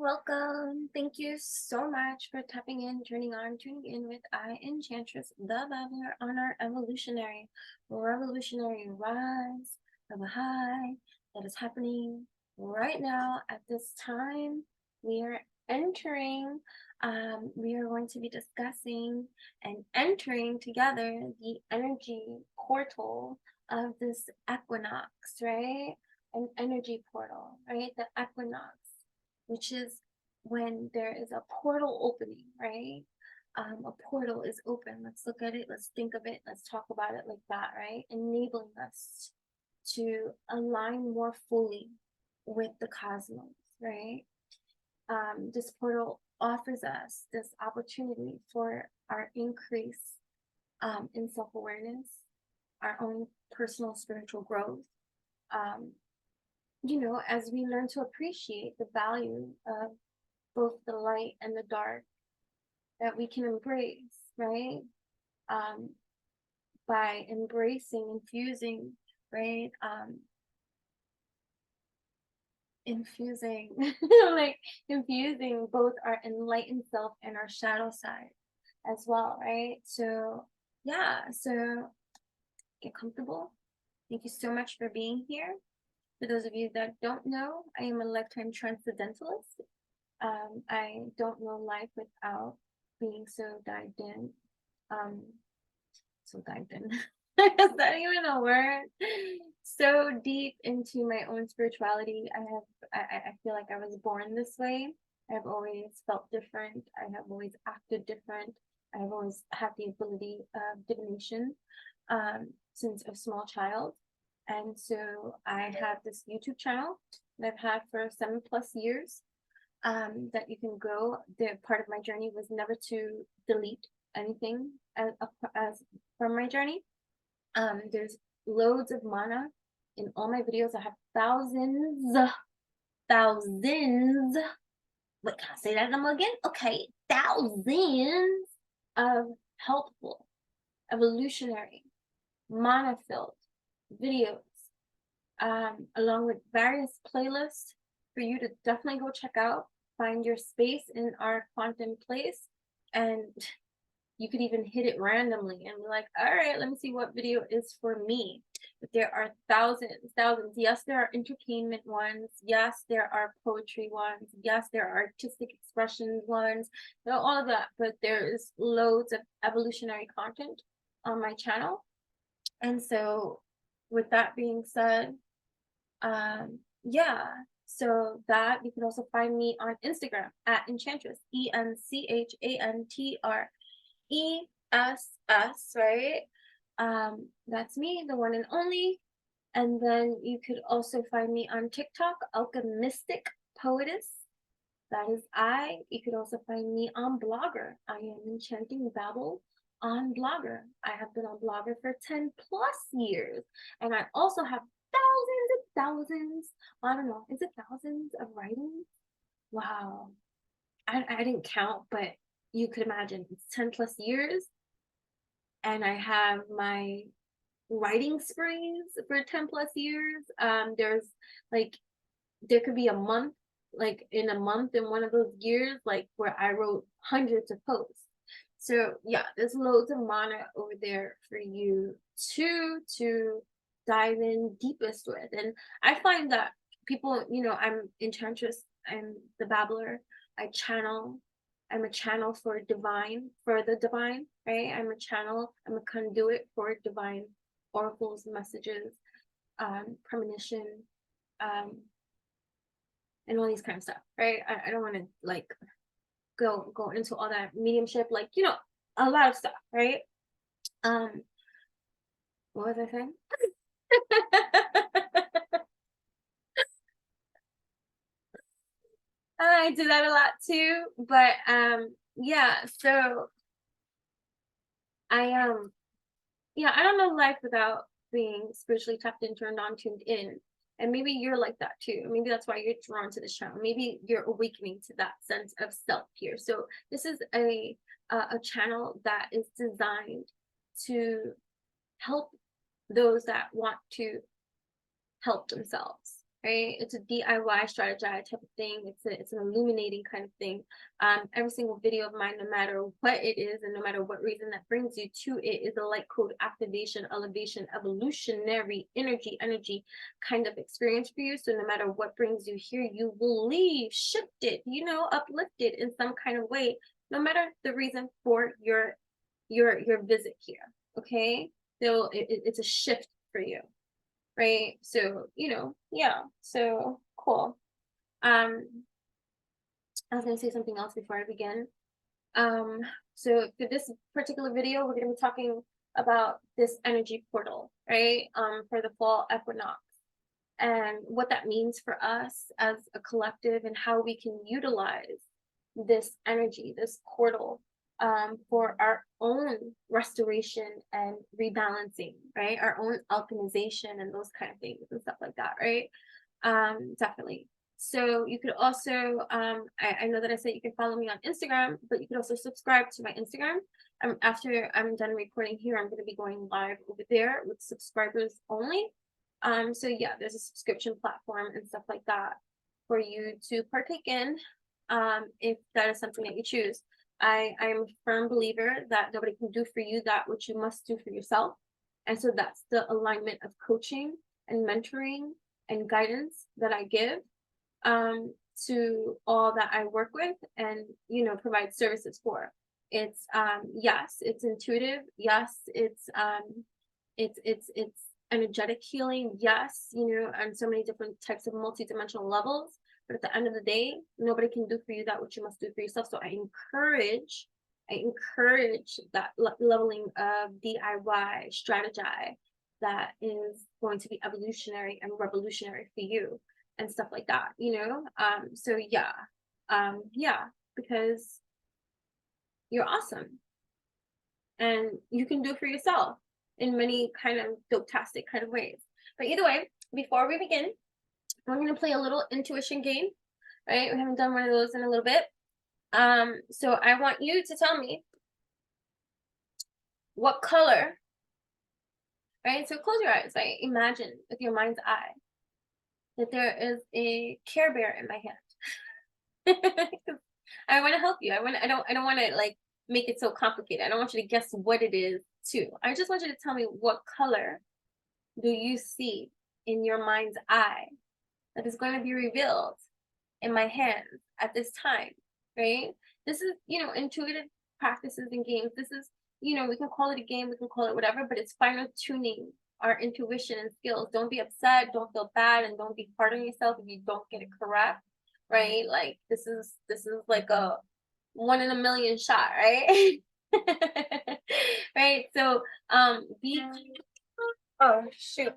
Welcome. Thank you so much for tapping in, tuning in with Enchantress, the Babbler, on our evolutionary, revolutionary rise of a high that is happening right now at this time. We are entering, we are going to be discussing and entering together the energy portal of this equinox, right? An energy portal, right? The equinox, which is when there is a portal opening, right? A portal is open. Let's look at it. Let's think of it. Let's talk about it like that, right? Enabling us to align more fully with the cosmos, right? This portal offers us this opportunity for our increase in self-awareness, our own personal spiritual growth, um, as we learn to appreciate the value of both the light and the dark that we can embrace, right? By embracing, infusing, right? Infusing, like infusing both our enlightened self and our shadow side as well, right? So, yeah, so get comfortable. Thank you so much for being here. For those of you that don't know, I am a lifetime transcendentalist. I don't know life without being so dived in. So dived in. Is that even a word? So deep into my own spirituality. I feel like I was born this way. I've always felt different. I have always acted different. I've always had the ability of divination since a small child. And so I have this YouTube channel that I've had for 7+ years that you can go. The part of my journey was never to delete anything as from my journey. There's loads of mana in all my videos. I have thousands. Wait, can I say that number again? Okay, thousands of helpful, evolutionary, mana-filled videos, along with various playlists for you to definitely go check out. Find your space in our quantum place, and you could even hit it randomly and be like, all right, let me see what video is for me. But there are thousands. Yes, there are entertainment ones. Yes, there are poetry ones. Yes, there are artistic expression ones. All of that. But there is loads of evolutionary content on my channel. And so with that being said, yeah, so that you can also find me on Instagram at Enchantress, ENCHANTRESS, right? That's me, the one and only. And then you could also find me on TikTok, Mystic Poetess. That is I. You could also find me on Blogger. I am Enchanting Babble on Blogger. I have been on Blogger for 10+ years. And I also have thousands, I don't know, is it thousands of writings? Wow. I didn't count, but you could imagine it's 10+ years. And I have my writing sprees for 10+ years. There's like, there could be a month, like in a month in one of those years, like where I wrote hundreds of posts. So yeah, there's loads of mana over there for you to dive in deepest with. And I find that people, I'm Enchantress, I'm the Babbler, I'm a channel for the divine, right? I'm a conduit for divine oracles, messages, premonition, and all these kind of stuff, right? I don't want to like go into all that mediumship, like, a lot of stuff, right? What was I saying? I do that a lot too, but yeah, so I I don't know life without being spiritually tapped into or non-tuned in. And maybe you're like that too. Maybe that's why you're drawn to this channel. Maybe you're awakening to that sense of self here. So this is a channel that is designed to help those that want to help themselves, right? It's a DIY strategize type of thing. It's an illuminating kind of thing. Every single video of mine, no matter what it is and no matter what reason that brings you to it, is a light code activation, elevation, evolutionary energy kind of experience for you. So no matter what brings you here, you will leave shifted, uplifted in some kind of way, no matter the reason for your visit here. Okay, so it's a shift for you, right? So, yeah, so cool. I was gonna say something else before I begin. Um, so for this particular video, we're gonna be talking about this energy portal, right? For the fall equinox and what that means for us as a collective and how we can utilize this energy, this portal, for our own restoration and rebalancing, right? Our own alchemization and those kind of things and stuff like that, right? Definitely. So you could also, I know that I said you can follow me on Instagram, but you could also subscribe to my Instagram. After I'm done recording here, I'm going to be going live over there with subscribers only. So yeah, there's a subscription platform and stuff like that for you to partake in, if that is something that you choose. I am a firm believer that nobody can do for you that which you must do for yourself. And so that's the alignment of coaching and mentoring and guidance that I give, to all that I work with and, provide services for. It's, yes, it's intuitive. Yes, it's energetic healing. Yes, on so many different types of multidimensional levels. But at the end of the day, nobody can do for you that which you must do for yourself. So I encourage that leveling of DIY strategy that is going to be evolutionary and revolutionary for you and stuff like that, so yeah, because you're awesome and you can do for yourself in many kind of dope-tastic kind of ways. But either way, before we begin, we're going to play a little intuition game, right? We haven't done one of those in a little bit. So I want you to tell me what color, right? So close your eyes, right? Imagine with your mind's eye that there is a Care Bear in my hand. I want to help you. I don't want to like make it so complicated. I don't want you to guess what it is too. I just want you to tell me what color do you see in your mind's eye that is going to be revealed in my hands at this time, right? This is, intuitive practices and games. This is, we can call it a game, we can call it whatever, but it's finer tuning our intuition and skills. Don't be upset, don't feel bad, and don't be hard on yourself if you don't get it correct, right? Like this is like a 1 in a million shot, right? Right? So be oh shoot.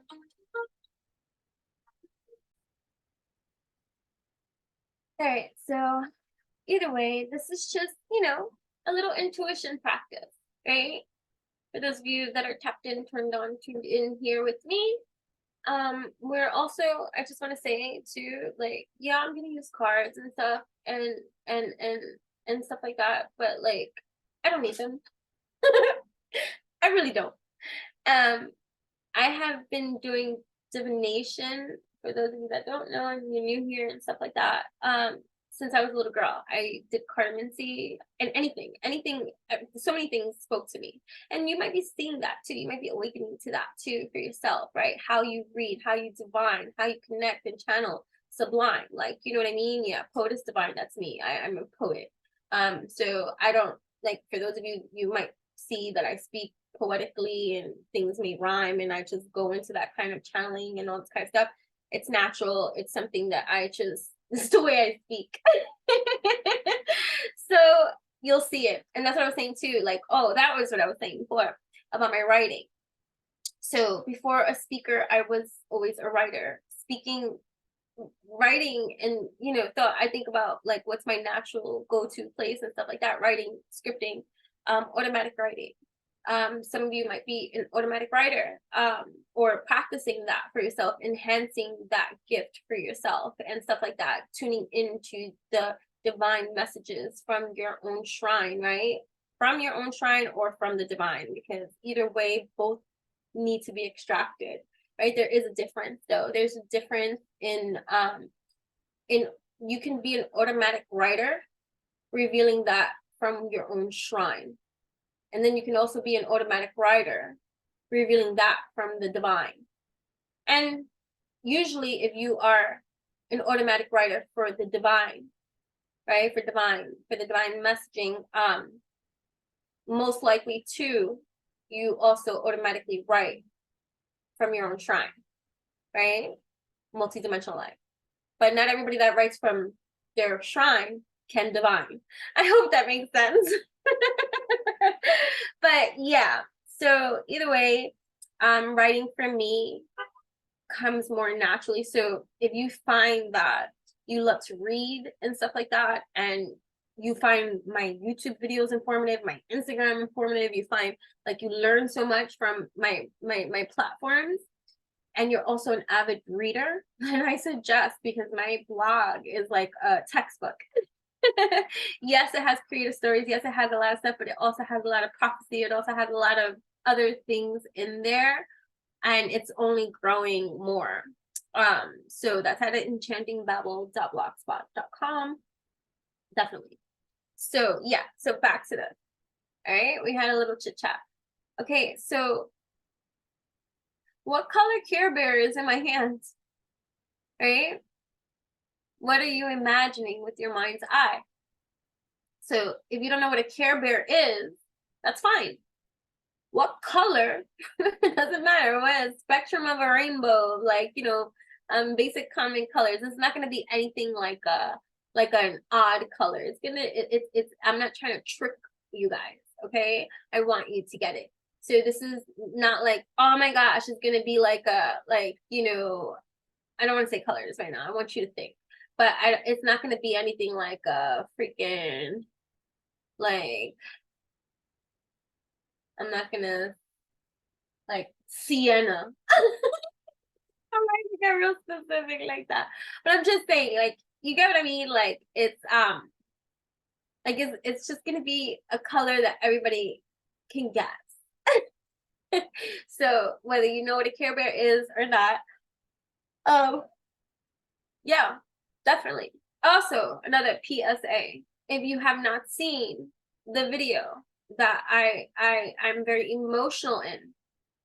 All right, so either way, this is just, a little intuition practice, right? For those of you that are tapped in, turned on, tuned in here with me. We're also, I just want to say too, like, yeah, I'm gonna use cards and stuff and stuff like that, but like, I don't need them. I really don't. I have been doing divination, for those of you that don't know and you're new here and stuff like that, since I was a little girl. I did cartomancy and anything, so many things spoke to me. And you might be seeing that too. You might be awakening to that too for yourself, right? How you read, how you divine, how you connect and channel sublime. Like, you know what I mean? Yeah, poet is divine. That's me. I'm a poet. So I don't, like, for those of you, you might see that I speak poetically and things may rhyme and I just go into that kind of channeling and all this kind of stuff. It's natural. It's something that this is the way I speak. So you'll see it. And that's what I was saying too. Like, oh, that was what I was saying before about my writing. So before a speaker, I was always a writer, writing, and thought I think about like what's my natural go-to place and stuff like that. Writing, scripting, automatic writing. Some of you might be an automatic writer, or practicing that for yourself, enhancing that gift for yourself and stuff like that, tuning into the divine messages from your own shrine, right? From your own shrine or from the divine, because either way, both need to be extracted, right? There is a difference though. There's a difference in you can be an automatic writer, revealing that from your own shrine. And then you can also be an automatic writer, revealing that from the divine. And usually if you are an automatic writer for the divine, right, for the divine messaging, most likely too, you also automatically write from your own shrine, right? Multi-dimensional life. But not everybody that writes from their shrine can divine. I hope that makes sense. But yeah, so either way, writing for me comes more naturally. So if you find that you love to read and stuff like that, and you find my YouTube videos informative, my Instagram informative, you find like you learn so much from my platforms, and you're also an avid reader, then I suggest, because my blog is like a textbook. Yes, it has creative stories. Yes, it has a lot of stuff, but it also has a lot of prophecy. It also has a lot of other things in there, and it's only growing more. So that's at enchantingbabble.blogspot.com. Definitely. So yeah, so back to this. All right, we had a little chit chat. Okay, so what color Care Bear is in my hands? Right? What are you imagining with your mind's eye? So if you don't know what a Care Bear is, that's fine. What color? It doesn't matter. What spectrum of a rainbow, like, you know, basic common colors. It's not going to be anything like an odd color. It's gonna it's I'm not trying to trick you guys, okay? I want you to get it. So this is not like, oh my gosh, it's gonna be like you know, I don't want to say colors right now. I want you to think, but it's not gonna be anything like a freaking, like, I'm not gonna, like, sienna. I'm not gonna get real specific like that, but I'm just saying, like, you get what I mean? Like, it's like it's just gonna be a color that everybody can guess. So whether you know what a Care Bear is or not, yeah, definitely. Also, another PSA: if you have not seen the video that I'm very emotional in,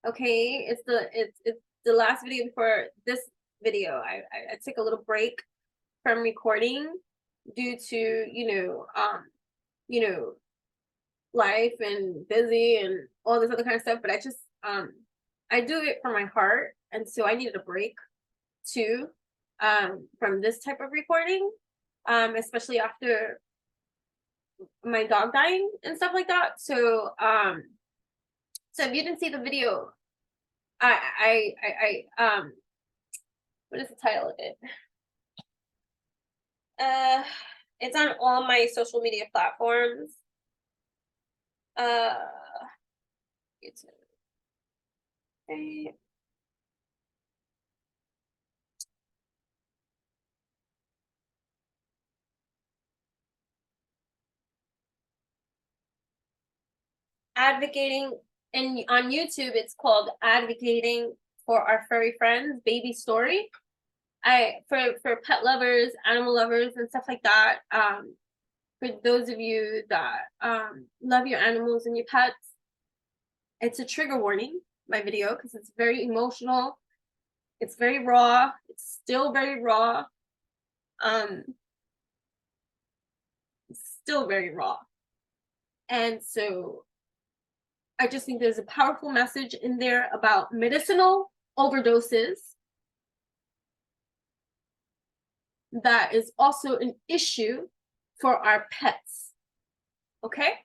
okay, it's the last video before this video. I took a little break from recording due to you know, life and busy and all this other kind of stuff, but I just I do it for my heart, and so I needed a break too from this type of recording, especially after my dog dying and stuff like that. So so if you didn't see the video, I what is the title of it? It's on all my social media platforms. It's okay. Advocating, and on YouTube it's called Advocating for Our Furry Friends Baby Story. For pet lovers, animal lovers, and stuff like that. For those of you that love your animals and your pets, it's a trigger warning, my video, because it's very emotional. It's very raw. It's still very raw. It's still very raw. And so I just think there's a powerful message in there about medicinal overdoses that is also an issue for our pets. Okay?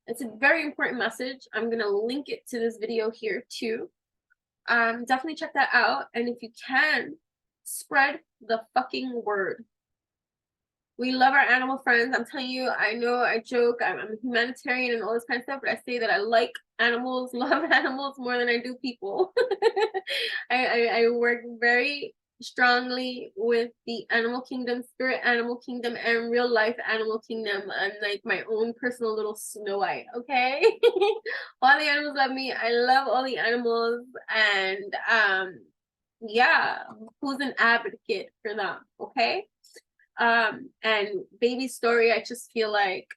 It's a very important message. I'm gonna link it to this video here too. Definitely check that out. And if you can, spread the fucking word. We love our animal friends. I'm telling you, I know I joke, I'm a humanitarian and all this kind of stuff, but I say that I like animals, love animals more than I do people. I work very strongly with the animal kingdom, spirit animal kingdom, and real life animal kingdom. I'm like my own personal little Snow White, okay? All the animals love me. I love all the animals, and yeah, who's an advocate for them, okay? And baby's story, I just feel like,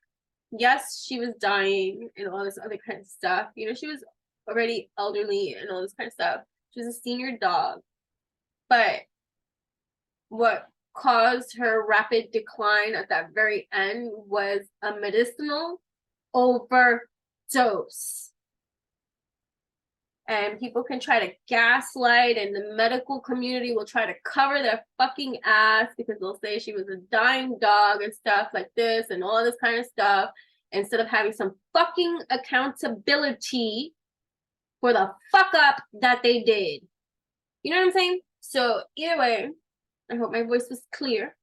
yes, she was dying and all this other kind of stuff. You know, she was already elderly and all this kind of stuff. She was a senior dog. But what caused her rapid decline at that very end was a medicinal overdose. And people can try to gaslight, and the medical community will try to cover their fucking ass because they'll say she was a dying dog and stuff like this and all this kind of stuff, instead of having some fucking accountability for the fuck up that they did. You know what I'm saying? So either way, I hope my voice was clear.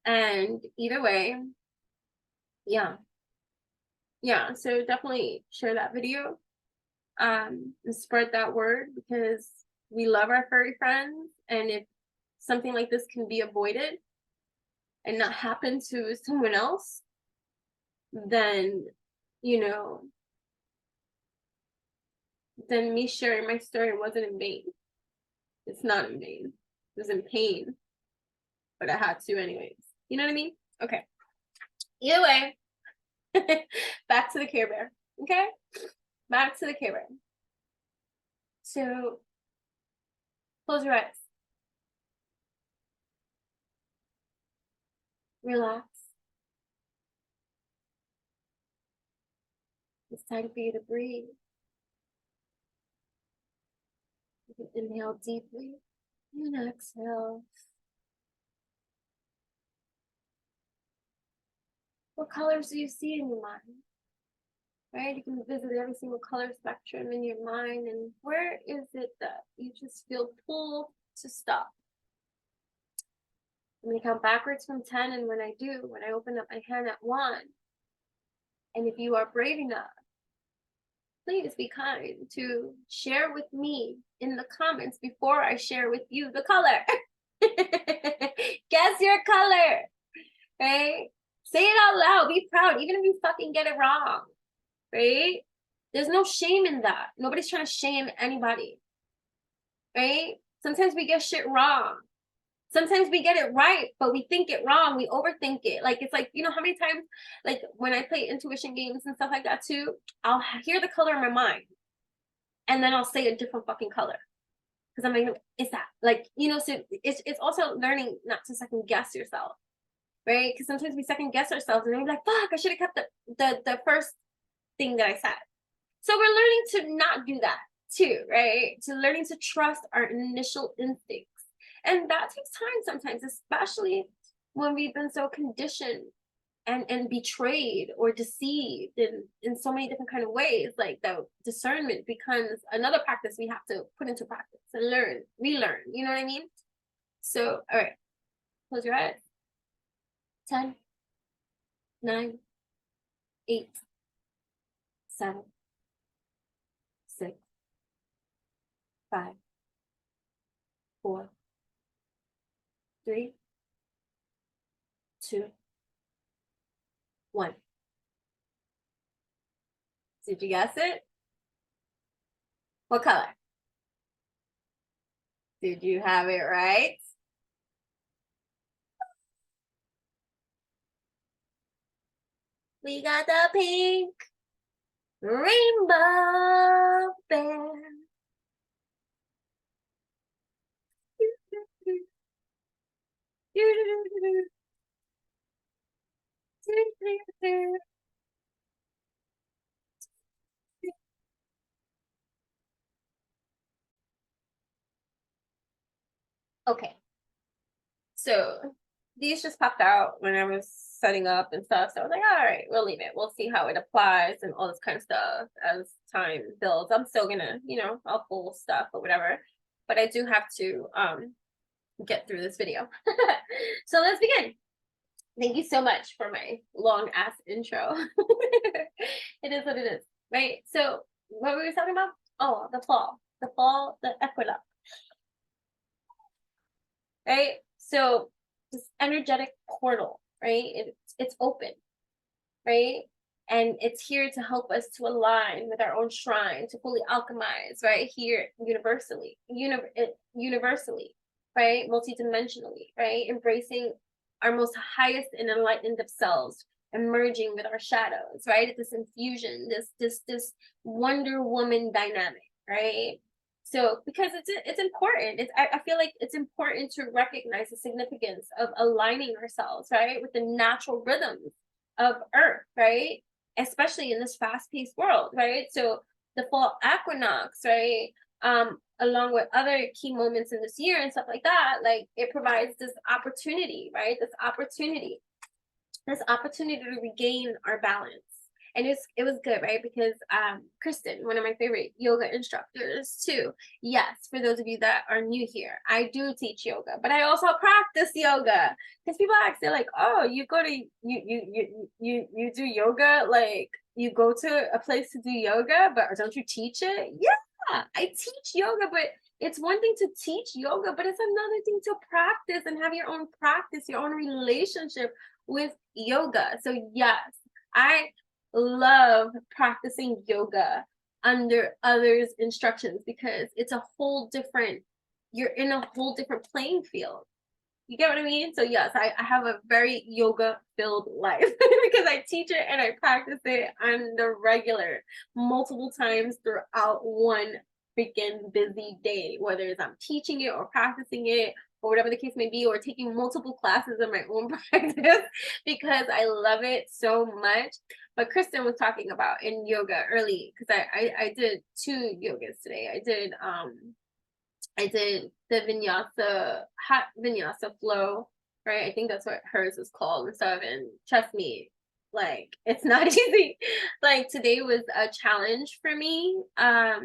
And either way, yeah. Yeah, so definitely share that video. And spread that word, because we love our furry friends, and if something like this can be avoided and not happen to someone else, then, you know, then me sharing my story wasn't in vain. It's not in vain. It was in pain, but I had to anyways. You know what I mean? Okay. Either way, back to the Care Bear. Okay? Back to the Care Bear. So close your eyes. Relax. It's time for you to breathe. You can inhale deeply and exhale. What colors do you see in your mind? Right? You can visit every single color spectrum in your mind, and where is it that you just feel pulled to stop? I'm going to count backwards from 10, and when I do, when I open up my hand at 1, and if you are brave enough, please be kind to share with me in the comments before I share with you the color. Guess your color, right? Say it out loud, be proud, even if you fucking get it wrong, right? There's no shame in that. Nobody's trying to shame anybody, right? Sometimes we get shit wrong. Sometimes we get it right, but we think it wrong. We overthink it. Like, it's like, you know how many times, like when I play intuition games and stuff like that too, I'll hear the color in my mind, and then I'll say a different fucking color. Because I'm like, is that, like, you know, so it's also learning not to second guess yourself, right? Because sometimes we second guess ourselves and we're like, fuck, I should have kept the first thing that I said. So we're learning to not do that too, right? To learning to trust our initial instincts. And that takes time sometimes, especially when we've been so conditioned and betrayed or deceived in so many different kind of ways. Like, the discernment becomes another practice we have to put into practice and learn, relearn, you know what I mean? So, all right, close your eyes. 10, 9, 8, 7, 6, 5, 4, 3, 2, 1. Did you guess it? What color? Did you have it right? We got the pink rainbow bear. Okay, so these just popped out when I was setting up and stuff. So I was like, all right, we'll leave it. We'll see how it applies and all this kind of stuff as time builds. I'm still gonna, you know, I'll pull stuff or whatever, but I do have to get through this video. So let's begin. Thank you so much for my long ass intro. It is what it is, right? So what were we talking about? Oh, the fall, the equinox, right? So this energetic portal, right? It's open, right? and it's here to help us to align with our own shrine, to fully alchemize, right, here universally, universally, right, multidimensionally, right, embracing our most highest and enlightened of selves, emerging with our shadows, right, this infusion, this Wonder Woman dynamic, right? So because it's important, I feel like it's important to recognize the significance of aligning ourselves, right, with the natural rhythms of Earth, right, especially in this fast-paced world, right? So the fall equinox, right, along with other key moments in this year and stuff like that, like it provides this opportunity, right? This opportunity to regain our balance. And it was good, right? Because Kristen, one of my favorite yoga instructors too. Yes, for those of you that are new here, I do teach yoga, but I also practice yoga. Because people ask, they're like, "Oh, you go to you do yoga? Like you go to a place to do yoga, but don't you teach it?" Yeah, I teach yoga, but it's one thing to teach yoga, but it's another thing to practice and have your own practice, your own relationship with yoga. So yes, I love practicing yoga under others' instructions because it's a whole different, you're in a whole different playing field. You get what I mean? So yes, I have a very yoga filled life because I teach it and I practice it on the regular multiple times throughout one freaking busy day, whether it's I'm teaching it or practicing it or whatever the case may be, or taking multiple classes in my own practice because I love it so much. But Kristen was talking about in yoga early because I did 2 yogas today. I did the vinyasa, hot vinyasa flow, right? I think that's what hers is called and stuff. And trust me, like it's not easy. Like today was a challenge for me. I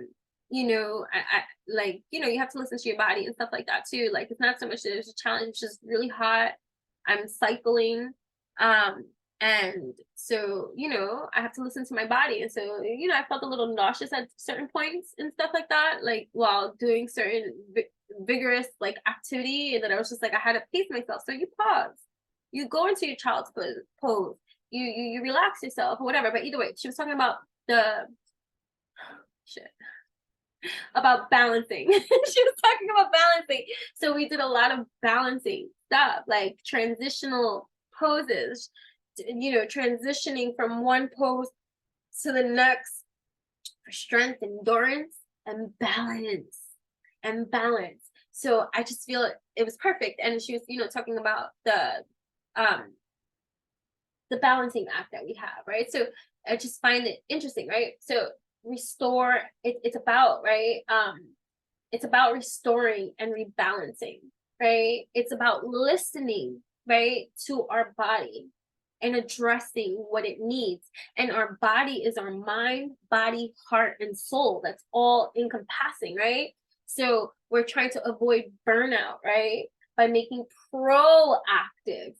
like, you have to listen to your body and stuff like that too. Like it's not so much that it's a challenge, it's just really hot. I'm cycling. And so, I have to listen to my body. And so, I felt a little nauseous at certain points and stuff like that, like while doing certain vigorous like activity. And then I was just like, I had to pace myself. So you pause, you go into your child's pose, you relax yourself or whatever. But either way, she was talking about the shit about balancing. She was talking about balancing. So we did a lot of balancing stuff, like transitional poses, transitioning from one pose to the next for strength, endurance, and balance. So I just feel it was perfect. And she was, talking about the balancing act that we have, right? So I just find it interesting, right? So restore, it's about, right? It's about restoring and rebalancing, right? It's about listening, right, to our body and addressing what it needs. And our body is our mind, body, heart, and soul. That's all encompassing, right? So we're trying to avoid burnout, right? By making proactive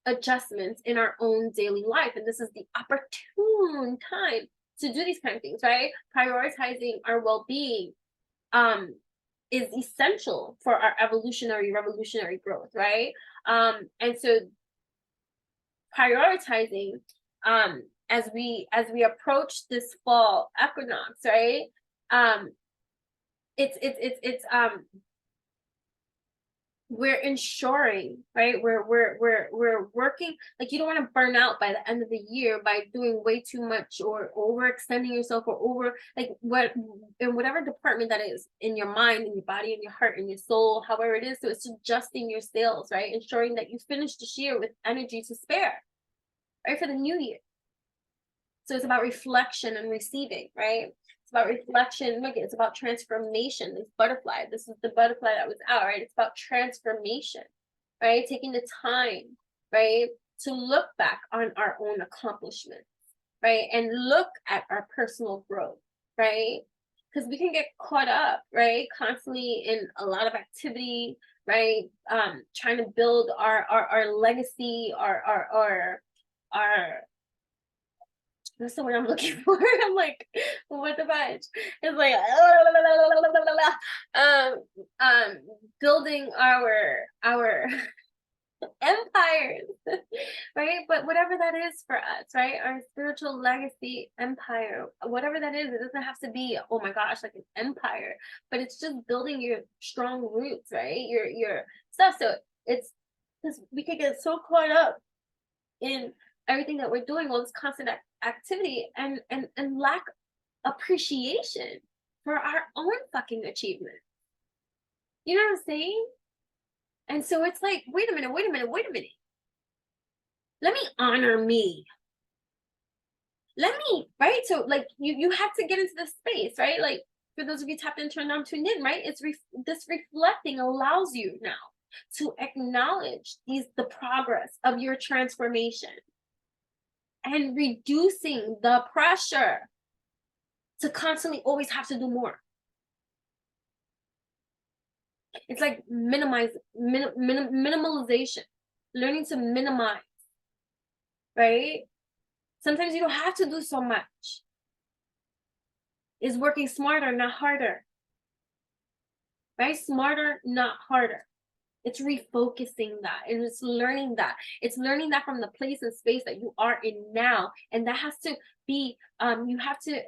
adjustments in our own daily life. And this is the opportune time to do these kind of things, right? Prioritizing our well-being is essential for our revolutionary growth, right? And so prioritizing as we approach this fall equinox, right? It's we're ensuring, right? We're working, like you don't want to burn out by the end of the year by doing way too much or overextending yourself or over like in whatever department that is in your mind, in your body, in your heart, in your soul, however it is. So it's adjusting your sails, right? Ensuring that you finish this year with energy to spare, right? For the new year. So it's about reflection and receiving, right? It's about reflection. Look, it's about transformation. This butterfly, this is the butterfly that was out, right? It's about transformation, right? Taking the time, right, to look back on our own accomplishments, right? And look at our personal growth, right? Because we can get caught up, right, constantly in a lot of activity, right? Trying to build our legacy, our that's the word I'm looking for. I'm like, what the fudge? It's like building our empires, right? But whatever that is for us, right? Our spiritual legacy empire, whatever that is, it doesn't have to be, oh my gosh, like an empire, but it's just building your strong roots, right? Your stuff. So it's because we could get so caught up in everything that we're doing, all this constant activity, and lack appreciation for our own fucking achievement. You know what I'm saying? And so it's like, wait a minute, wait a minute, wait a minute. Let me honor me. Let me, right? So like you have to get into this space, right? Like for those of you tapped in, turned on, tuned in, right? It's this reflecting allows you now to acknowledge the progress of your transformation and reducing the pressure to constantly always have to do more. It's like minimalization, learning to minimize, right? Sometimes you don't have to do so much. It's working smarter, not harder, right? Smarter, not harder. It's refocusing that, and it's learning that. It's learning that from the place and space that you are in now, and that has to be, you have to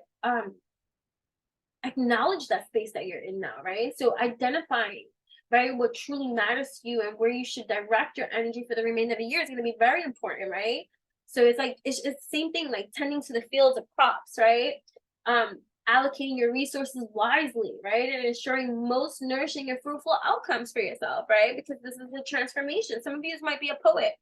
acknowledge that space that you're in now, right? So identifying, right, what truly matters to you and where you should direct your energy for the remainder of the year is going to be very important, right? So it's like it's the same thing, like tending to the fields of crops, right? Allocating your resources wisely, right? And ensuring most nourishing and fruitful outcomes for yourself, right? Because this is a transformation. Some of you might be a poet.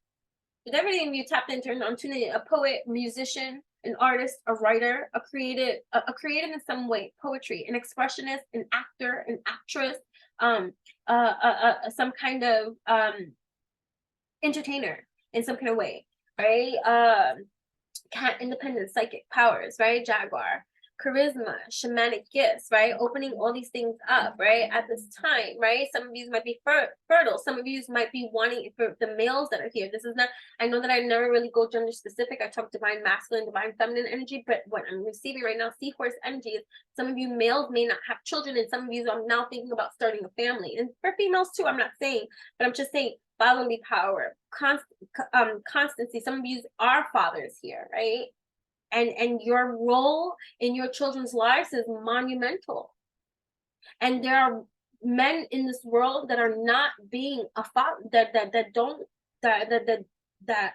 With everything you tapped into and tuned in, a poet, musician, an artist, a writer, a creative in some way, poetry, an expressionist, an actor, an actress, some kind of entertainer in some kind of way, right? Cat independent psychic powers, right? Jaguar, charisma, shamanic gifts, right? Opening all these things up, right? At this time, right? Some of you might be fertile. Some of you might be wanting, for the males that are here. This is not, I know that I never really go gender specific. I talk divine masculine, divine feminine energy, but what I'm receiving right now, seahorse energy, is some of you males may not have children, and some of you are now thinking about starting a family. And for females too, I'm not saying, but I'm just saying fatherly power, constancy. Some of you are fathers here, right? And your role in your children's lives is monumental. And there are men in this world that are not being a father, that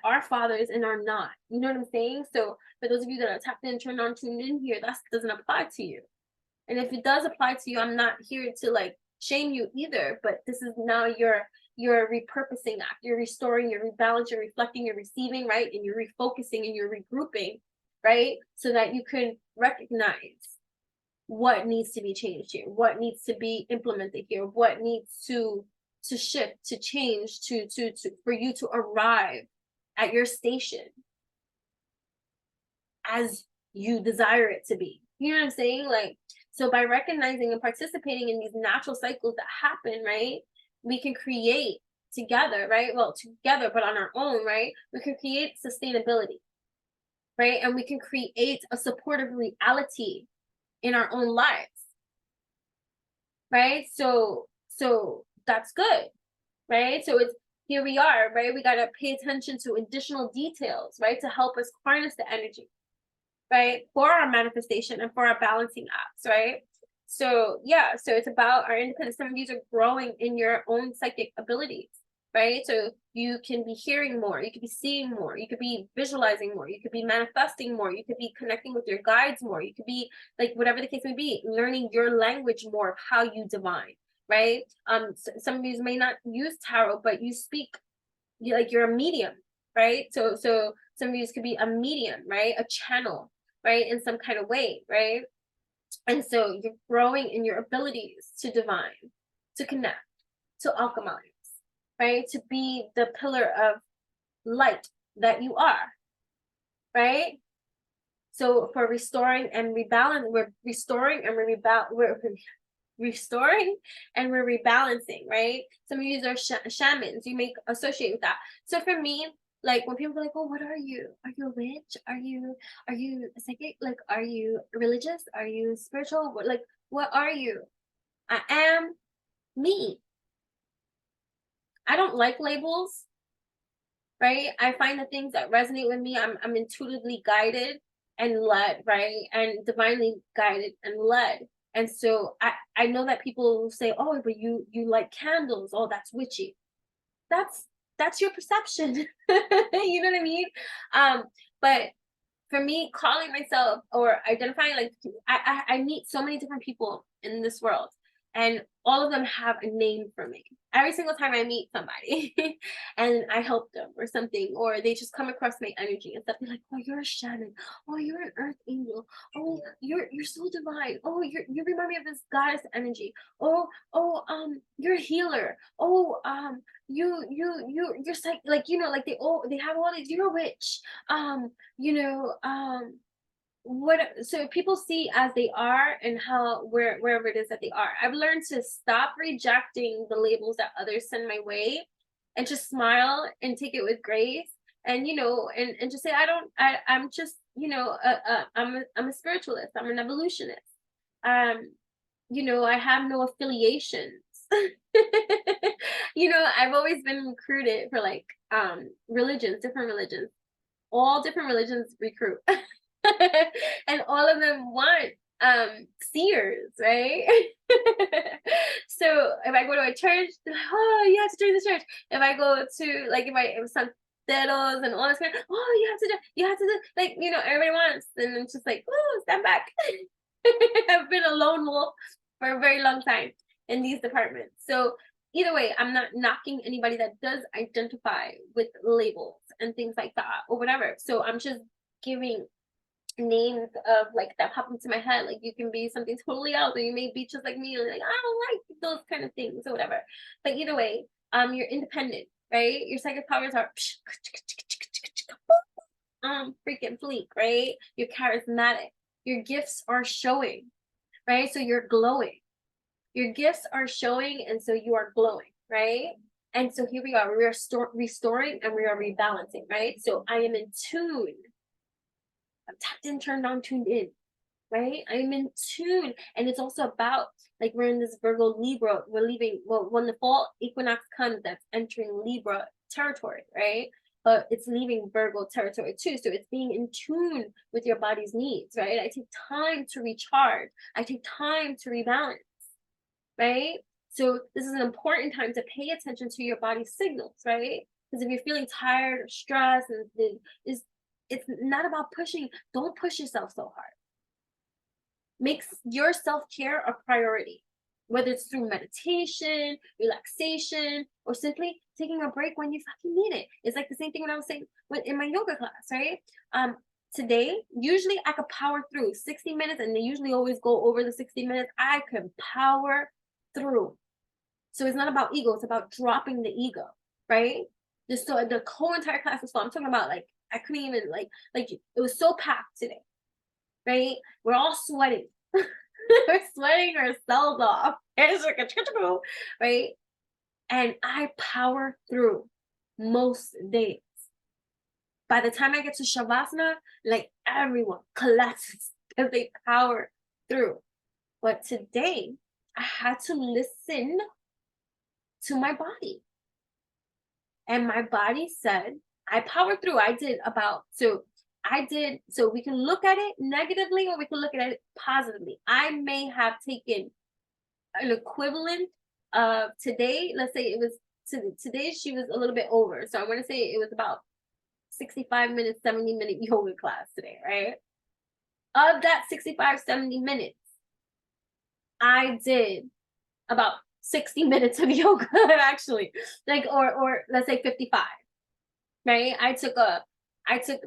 are fathers and are not. You know what I'm saying? So for those of you that are tapped in, turned on, tuned in here, that doesn't apply to you. And if it does apply to you, I'm not here to like shame you either, but this is now your repurposing act. You're restoring, you're rebalancing, you're reflecting, you're receiving, right? And you're refocusing and you're regrouping, right? So that you can recognize what needs to be changed here, what needs to be implemented here, what needs to shift, to change, to for you to arrive at your station as you desire it to be. You know what I'm saying? Like, so by recognizing and participating in these natural cycles that happen, right, we can create together, right? Well, together, but on our own, right? We can create sustainability, right? And we can create a supportive reality in our own lives, right? So that's good, right? So it's, here we are, right? We got to pay attention to additional details, right? To help us harness the energy, right? For our manifestation and for our balancing acts, right? So yeah, so it's about our independence. Some of these are growing in your own psychic abilities, right? So you can be hearing more, you could be seeing more, you could be visualizing more, you could be manifesting more, you could be connecting with your guides more, you could be like, whatever the case may be, learning your language more of how you divine, right? Some of you may not use tarot, but you speak, like you're a medium, right? So some of you could be a medium, right? A channel, right? In some kind of way, right? And so you're growing in your abilities to divine, to connect, to alchemize, right? To be the pillar of light that you are, right? So for restoring and rebalance, we're restoring and we're restoring and we're rebalancing, right? Some of you are shamans, you may associate with that. So for me, like when people are like, oh, what are you? Are you a witch? Are you psychic? Like, are you religious? Are you spiritual? Like, what are you? I am me. I don't like labels. right? I find the things that resonate with me, I'm intuitively guided and led, right? And divinely guided and led. And so I know that people say, oh, but you like candles, oh, that's witchy. That's your perception. You know what I mean? But for me, calling myself or identifying, like, I meet so many different people in this world, and all of them have a name for me. Every single time I meet somebody and I help them or something, or they just come across my energy and stuff, they're like, oh, you're a shaman, oh, you're an earth angel, oh, you're so divine, oh, you remind me of this goddess energy, oh, you're a healer, oh, you're like, you know, like they have all these, you're a witch, you know, what, so people see as they are and how wherever it is that they are. I've learned to stop rejecting the labels that others send my way and just smile and take it with grace, and you know, and just say, I'm just, you know, I'm a spiritualist, I'm an evolutionist, um you know, I have no affiliations. You know, I've always been recruited for like religions, different religions, all different religions recruit. And all of them want seers, right? So if I go to a church, they're like, oh, you have to join the church. If I go to, like, if some santeros and all this kind of, oh, you have to do, like, you know, everybody wants, and I'm just like, oh, stand back. I've been a lone wolf for a very long time in these departments. So either way, I'm not knocking anybody that does identify with labels and things like that or whatever. So I'm just giving names of, like, that pop into my head. Like, you can be something totally else, or you may be just like me, like, I don't like those kind of things or whatever. But either way, you're independent, right? Your psychic powers are freaking fleek, right? You're charismatic. Your gifts are showing, right? So you're glowing. Your gifts are showing, and so you are glowing, right? And so here we are. We are restoring and we are rebalancing, right? So I am in tune. I'm tapped in, turned on, tuned in, right? I'm in tune. And it's also about, like, we're in this Virgo Libra, we're leaving, well, when the fall equinox comes, that's entering Libra territory, right? But it's leaving Virgo territory too. So it's being in tune with your body's needs, right? I take time to recharge. I take time to rebalance, right? So this is an important time to pay attention to your body's signals, right? Because if you're feeling tired or stressed, and it's not about pushing. Don't push yourself so hard. Make your self-care a priority, whether it's through meditation, relaxation, or simply taking a break when you fucking need it. It's like the same thing when I was saying in my yoga class, right? Today, usually I could power through 60 minutes, and they usually always go over the 60 minutes. I could power through. So it's not about ego, it's about dropping the ego, right? Just so the whole entire class was full. I'm talking about, like, I couldn't even, like it was so packed today, right? We're all sweating. We're sweating ourselves off. Right? And I power through most days. By the time I get to Shavasana, like, everyone collapses because they power through. But today, I had to listen to my body. And my body said, I powered through. So we can look at it negatively or we can look at it positively. I may have taken an equivalent of today. Let's say it was today, she was a little bit over. So I want to say it was about 65 minutes, 70-minute yoga class today, right? Of that 65, 70 minutes, I did about 60 minutes of yoga, actually, like, or let's say 55, right? I took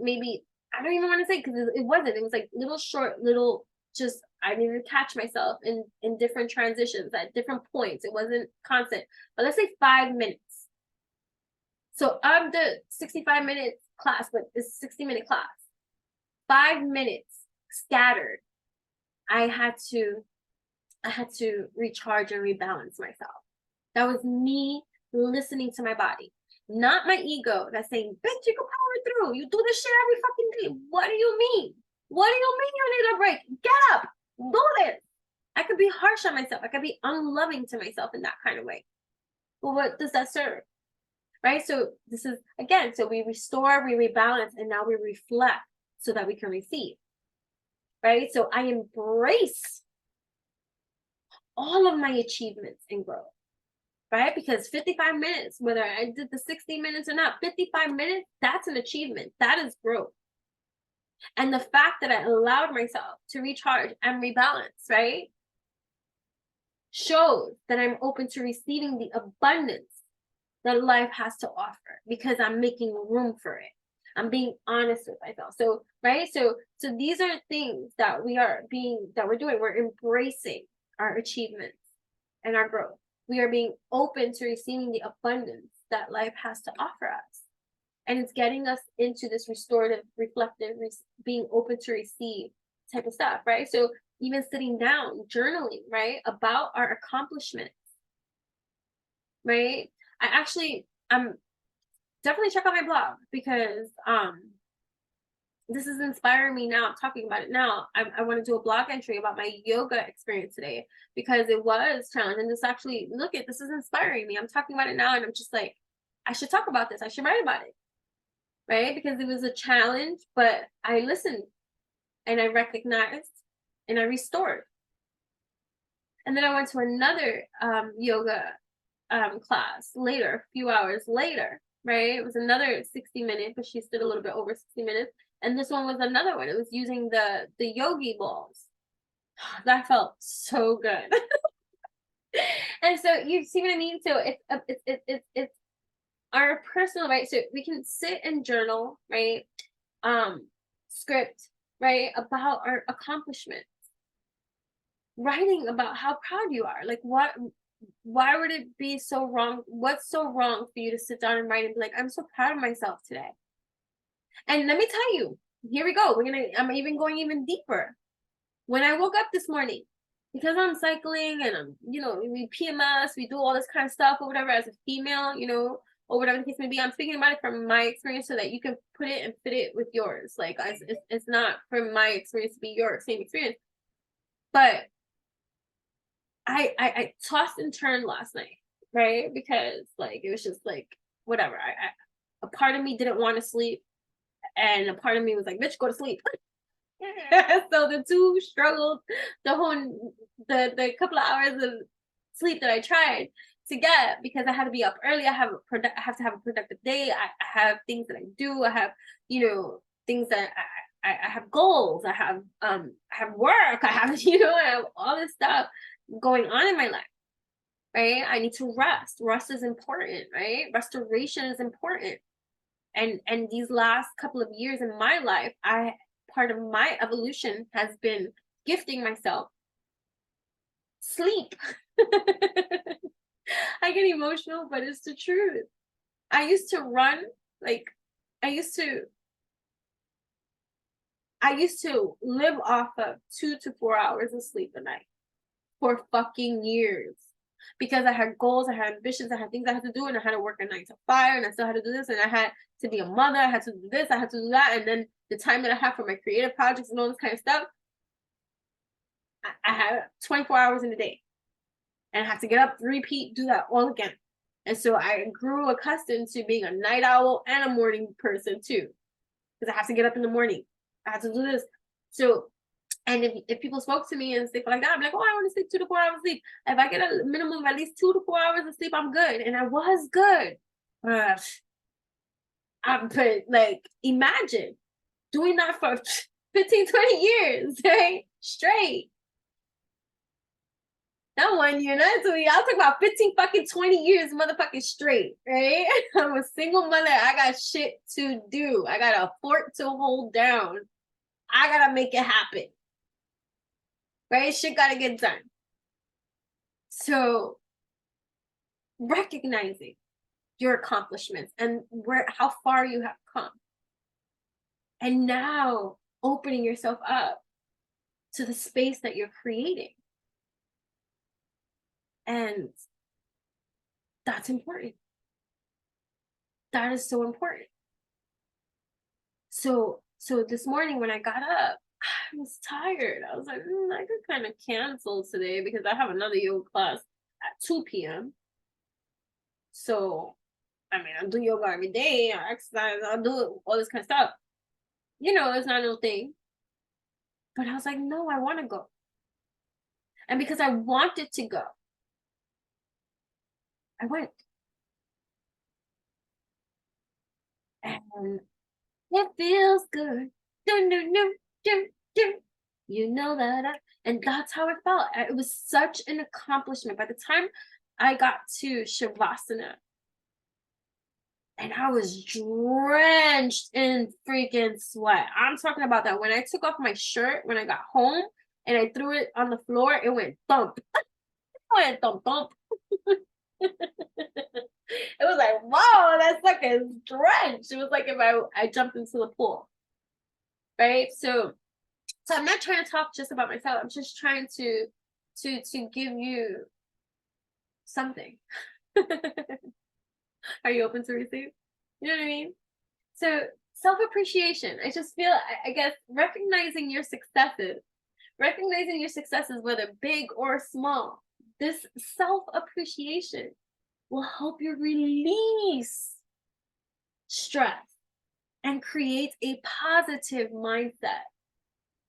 maybe, I don't even want to say, because it was like little short, just, I needed to catch myself in different transitions at different points. It wasn't constant, but let's say 5 minutes. So of the 65 minutes class, but this 60-minute class, 5 minutes scattered, I had to recharge and rebalance myself. That was me listening to my body, not my ego that's saying, bitch, you can power through. You do this shit every fucking day. What do you mean? What do you mean you need a break? Get up, do this. I could be harsh on myself. I could be unloving to myself in that kind of way. But what does that serve? right? So this is, again, so we restore, we rebalance, and now we reflect so that we can receive, right? So I embrace all of my achievements and growth, right? Because 55 minutes, whether I did the 60 minutes or not, 55 minutes, that's an achievement. That is growth. And the fact that I allowed myself to recharge and rebalance, right, shows that I'm open to receiving the abundance that life has to offer because I'm making room for it. I'm being honest with myself. So, right? So these are things that we're doing. We're embracing our achievements and our growth. We are being open to receiving the abundance that life has to offer us. And it's getting us into this restorative, reflective, being open to receive type of stuff, right? So even sitting down, journaling, right, about our accomplishments, right? I'm definitely check out my blog because this is inspiring me now. I'm talking about it now. I want to do a blog entry about my yoga experience today because it was challenging. And this actually, this is inspiring me. I'm talking about it now and I'm just like, I should talk about this. I should write about it, right? Because it was a challenge, but I listened and I recognized and I restored. And then I went to another yoga class later, a few hours later, right? It was another 60-minute, but she stood a little bit over 60 minutes. And this one was another one. It was using the yogi balls. That felt so good. And so you see what I mean? So it's our personal, right? So we can sit and journal, right? Script, right? About our accomplishments. Writing about how proud you are. Like why would it be so wrong? What's so wrong for you to sit down and write and be like, I'm so proud of myself today? And let me tell you, here we go. I'm even going even deeper. When I woke up this morning, because I'm cycling and I'm, we PMS, we do all this kind of stuff or whatever as a female, or whatever the case may be. I'm speaking about it from my experience so that you can put it and fit it with yours. Like it's not from my experience to be your same experience. But I tossed and turned last night, right? Because like it was just like whatever. A part of me didn't want to sleep, and a part of me was like, "Bitch, go to sleep." So the two struggled the couple of hours of sleep that I tried to get because I had to be up early. I have to have a productive day. I have things that I do. I have things that I have goals. I have work. I have I have all this stuff going on in my life, right? I need to rest. Rest is important, right? Restoration is important. And these last couple of years in my life, part of my evolution has been gifting myself sleep. I get emotional, but it's the truth. I used to run, like I used to live off of 2 to 4 hours of sleep a night for fucking years because I had goals, I had ambitions, I had things I had to do, and I had to work a 9 to 5, and I still had to do this, and I had to be a mother, I had to do this, I had to do that, and then the time that I have for my creative projects and all this kind of stuff, I had 24 hours in a day, and I have to get up, repeat, do that all again. And so I grew accustomed to being a night owl and a morning person too, because I have to get up in the morning. I have to do this. So, and if people spoke to me and stuff like that, I'm like, oh, I want to sleep 2 to 4 hours of sleep. If I get a minimum of at least 2 to 4 hours of sleep, I'm good. And I was good. But like, imagine doing that for 15, 20 years, right? Straight. Not 1 year, not 2 years. I'll talk about 15 fucking 20 years motherfucking straight, right? I'm a single mother. I got shit to do. I got a fort to hold down. I gotta make it happen. Right? Shit gotta get done. So recognizing your accomplishments and how far you have come. And now opening yourself up to the space that you're creating. And that's important. That is so important. So this morning when I got up, I was tired. I was like, I could kind of cancel today because I have another yoga class at 2 p.m. So I mean, I do yoga every day, I exercise, I do all this kind of stuff. You know, it's not a little thing. But I was like, no, I want to go. And because I wanted to go, I went. And it feels good. Dun, dun, dun, dun, dun. You know that. And that's how it felt. It was such an accomplishment. By the time I got to Shavasana, and I was drenched in freaking sweat. I'm talking about that. When I took off my shirt, when I got home and I threw it on the floor, it went thump. It went thump, thump. It was like, whoa, that sucker is drenched. It was like if I jumped into the pool. Right? So I'm not trying to talk just about myself. I'm just trying to give you something. Are you open to receive? You know what I mean? So self-appreciation. I just feel, I guess, recognizing your successes, whether big or small, this self-appreciation will help you release stress and create a positive mindset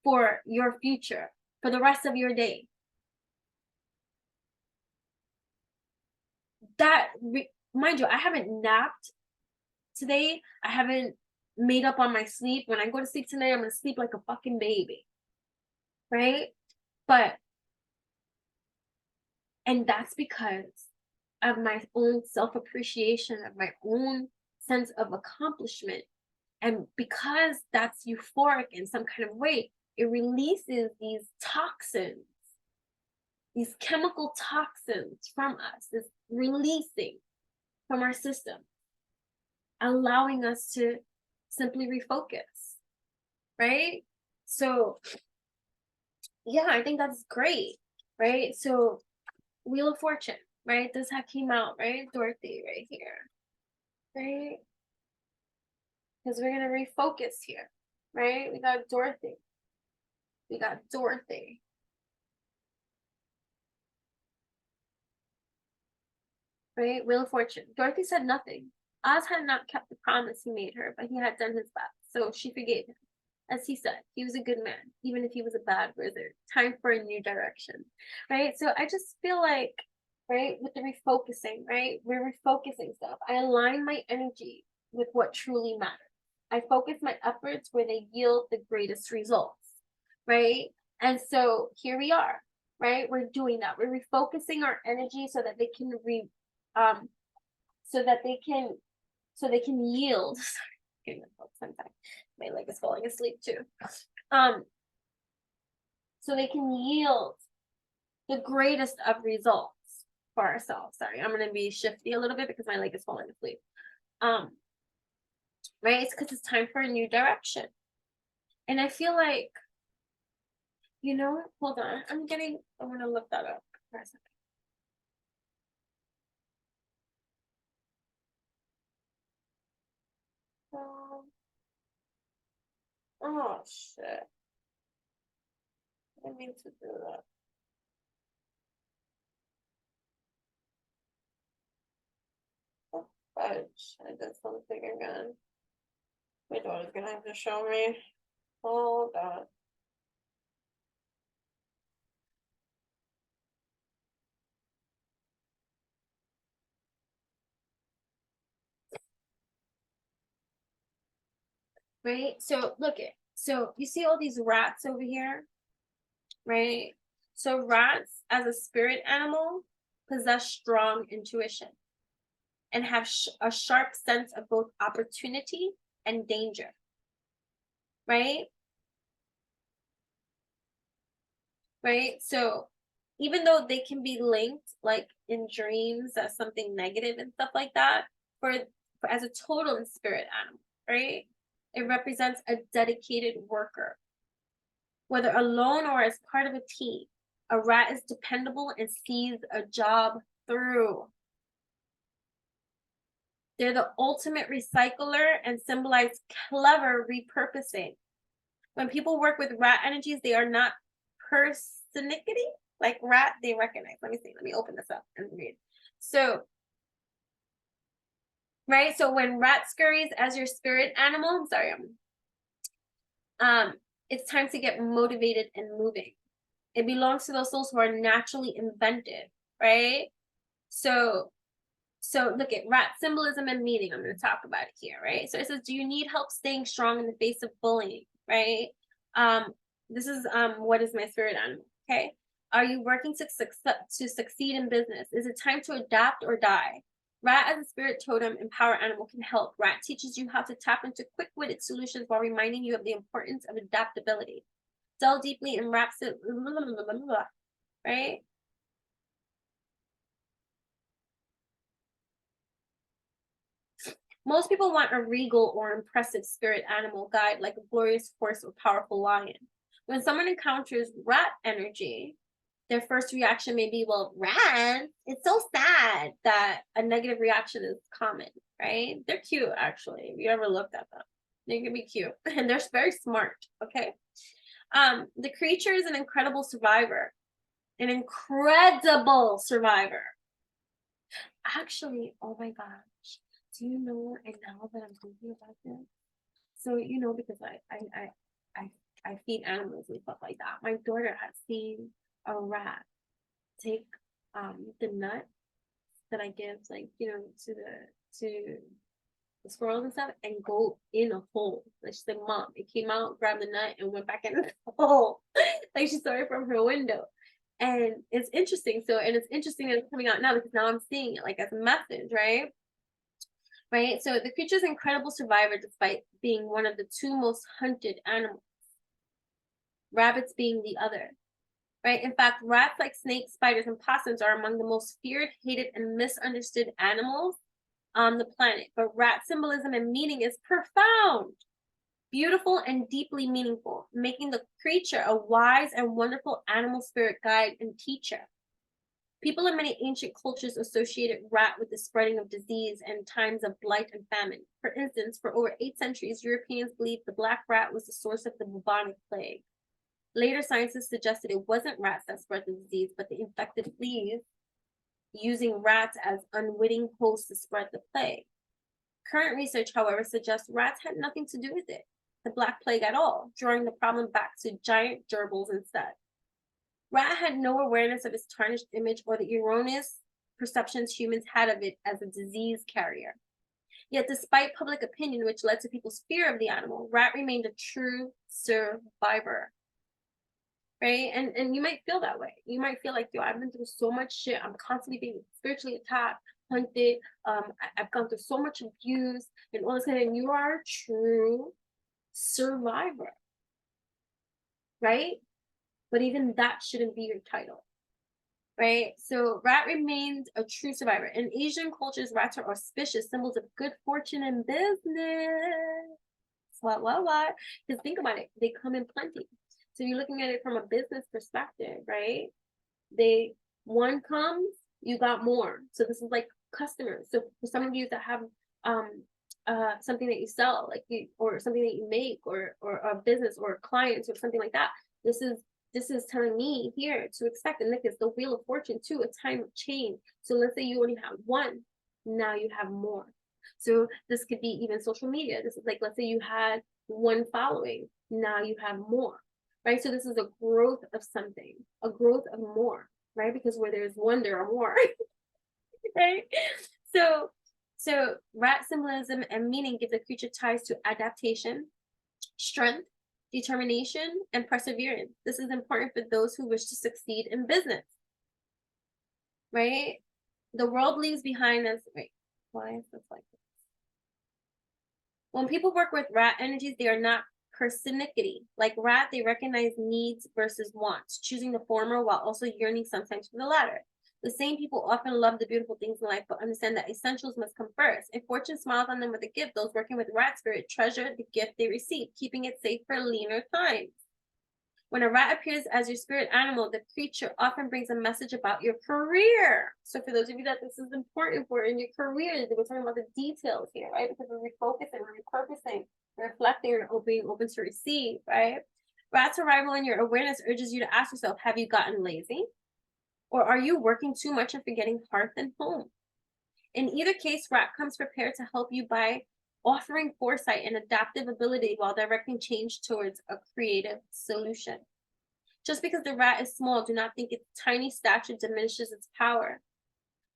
for your future, for the rest of your day. Mind you, I haven't napped today. I haven't made up on my sleep. When I go to sleep tonight, I'm gonna sleep like a fucking baby. Right? And that's because of my own self-appreciation, of my own sense of accomplishment. And because that's euphoric in some kind of way, it releases these toxins, these chemical toxins from us, this releasing from our system, allowing us to simply refocus, right? So, yeah, I think that's great, right? So, Wheel of Fortune, right? This came out, right? Dorothy right here, right? Because we're going to refocus here, right? We got Dorothy. Right? Wheel of Fortune. Dorothy said nothing. Oz had not kept the promise he made her, but he had done his best, so she forgave him. As he said, he was a good man, even if he was a bad wizard. Time for a new direction, right? So I just feel like, right, with the refocusing, right, we're refocusing stuff. I align my energy with what truly matters. I focus my efforts where they yield the greatest results, right? And so here we are, right? We're doing that. We're refocusing our energy so that they can so they can yield. Sorry, my leg is falling asleep too. So they can yield the greatest of results for ourselves. Sorry, I'm gonna be shifty a little bit because my leg is falling asleep. Right? It's because it's time for a new direction. And I feel like, you know, hold on. I'm gonna look that up for a second. Oh shit. I didn't mean to do that. Oh, fudge. I did something again. My daughter's gonna have to show me. Hold on. Right? So look it. So you see all these rats over here, right? So rats as a spirit animal possess strong intuition and have a sharp sense of both opportunity and danger, right? Right? So even though they can be linked like in dreams as something negative and stuff like that, for as a total spirit animal, right? It represents a dedicated worker. Whether alone or as part of a team, a rat is dependable and sees a job through. They're the ultimate recycler and symbolize clever repurposing. When people work with rat energies, they are not persnickety, like rat, they recognize. Let me see. Let me open this up and read. So right? So when rat scurries as your spirit animal, I'm sorry, it's time to get motivated and moving. It belongs to those souls who are naturally inventive, right? So look at rat symbolism and meaning. I'm going to talk about it here, right? So it says, do you need help staying strong in the face of bullying, right? This is what is my spirit animal, okay? Are you working to succeed in business? Is it time to adapt or die? Rat as a spirit totem and power animal can help. Rat teaches you how to tap into quick-witted solutions while reminding you of the importance of adaptability. Delve deeply in rat, right? Most people want a regal or impressive spirit animal guide, like a glorious horse or powerful lion. When someone encounters rat energy, their first reaction may be, well, rat, it's so sad. That a negative reaction is common, right? They're cute, actually. If you ever looked at them, they can be cute and they're very smart, okay? The creature is an incredible survivor, an incredible survivor. Actually, oh my gosh, do you know, and now that I'm thinking about this, so because I feed animals and stuff like that. My daughter has seen a rat take the nut that I give, like, to the squirrels and stuff, and go in a hole. Like, she's like, Mom, it came out, grabbed the nut, and went back in the hole. Like, she saw it from her window. And it's interesting. And it's interesting that it's coming out now, because now I'm seeing it like as a message, right? Right. So the creature is an incredible survivor despite being one of the two most hunted animals, rabbits being the other. Right. In fact, rats, like snakes, spiders, and possums, are among the most feared, hated, and misunderstood animals on the planet. But rat symbolism and meaning is profound, beautiful, and deeply meaningful, making the creature a wise and wonderful animal spirit guide and teacher. People in many ancient cultures associated rat with the spreading of disease and times of blight and famine. For instance, for over 8 centuries, Europeans believed the black rat was the source of the bubonic plague. Later, scientists suggested it wasn't rats that spread the disease, but the infected fleas, using rats as unwitting hosts to spread the plague. Current research, however, suggests rats had nothing to do with it, the Black Plague, at all, drawing the problem back to giant gerbils instead. Rat had no awareness of its tarnished image or the erroneous perceptions humans had of it as a disease carrier. Yet, despite public opinion, which led to people's fear of the animal, rat remained a true survivor. Right? And you might feel that way. You might feel like, yo, I've been through so much shit. I'm constantly being spiritually attacked, hunted. I've gone through so much abuse and all this kind of, and you are a true survivor. Right? But even that shouldn't be your title. Right? So rat remains a true survivor. In Asian cultures, rats are auspicious symbols of good fortune and business. What? Because think about it, they come in plenty. So you're looking at it from a business perspective, right? One comes, you got more. So this is like customers. So for some of you that have something that you sell, or something that you make, or a business or clients or something like that, this is telling me here to expect. And look, it's the wheel of fortune too, a time of change. So let's say you only have one, now you have more. So this could be even social media. This is like, let's say you had one following, now you have more, right? So this is a growth of something, a growth of more, right? Because where there's one, there are more, right? So rat symbolism and meaning give the creature ties to adaptation, strength, determination, and perseverance. This is important for those who wish to succeed in business, right? The world leaves behind us. Wait, why is this like this? When people work with rat energies, they are not persnickety. Like rat, they recognize needs versus wants, choosing the former while also yearning sometimes for the latter. The same people often love the beautiful things in life, but understand that essentials must come first. If fortune smiles on them with a gift, those working with rat spirit treasure the gift they receive, keeping it safe for leaner times. When a rat appears as your spirit animal, the creature often brings a message about your career. So for those of you that this is important for in your career, we're talking about the details here, right? Because we're refocusing, we're repurposing, we're reflecting, we're being open to receive, right? Rat's arrival in your awareness urges you to ask yourself, have you gotten lazy? Or are you working too much and forgetting hearth and home? In either case, rat comes prepared to help you by offering foresight and adaptive ability while directing change towards a creative solution. Just because the rat is small, do not think its tiny stature diminishes its power.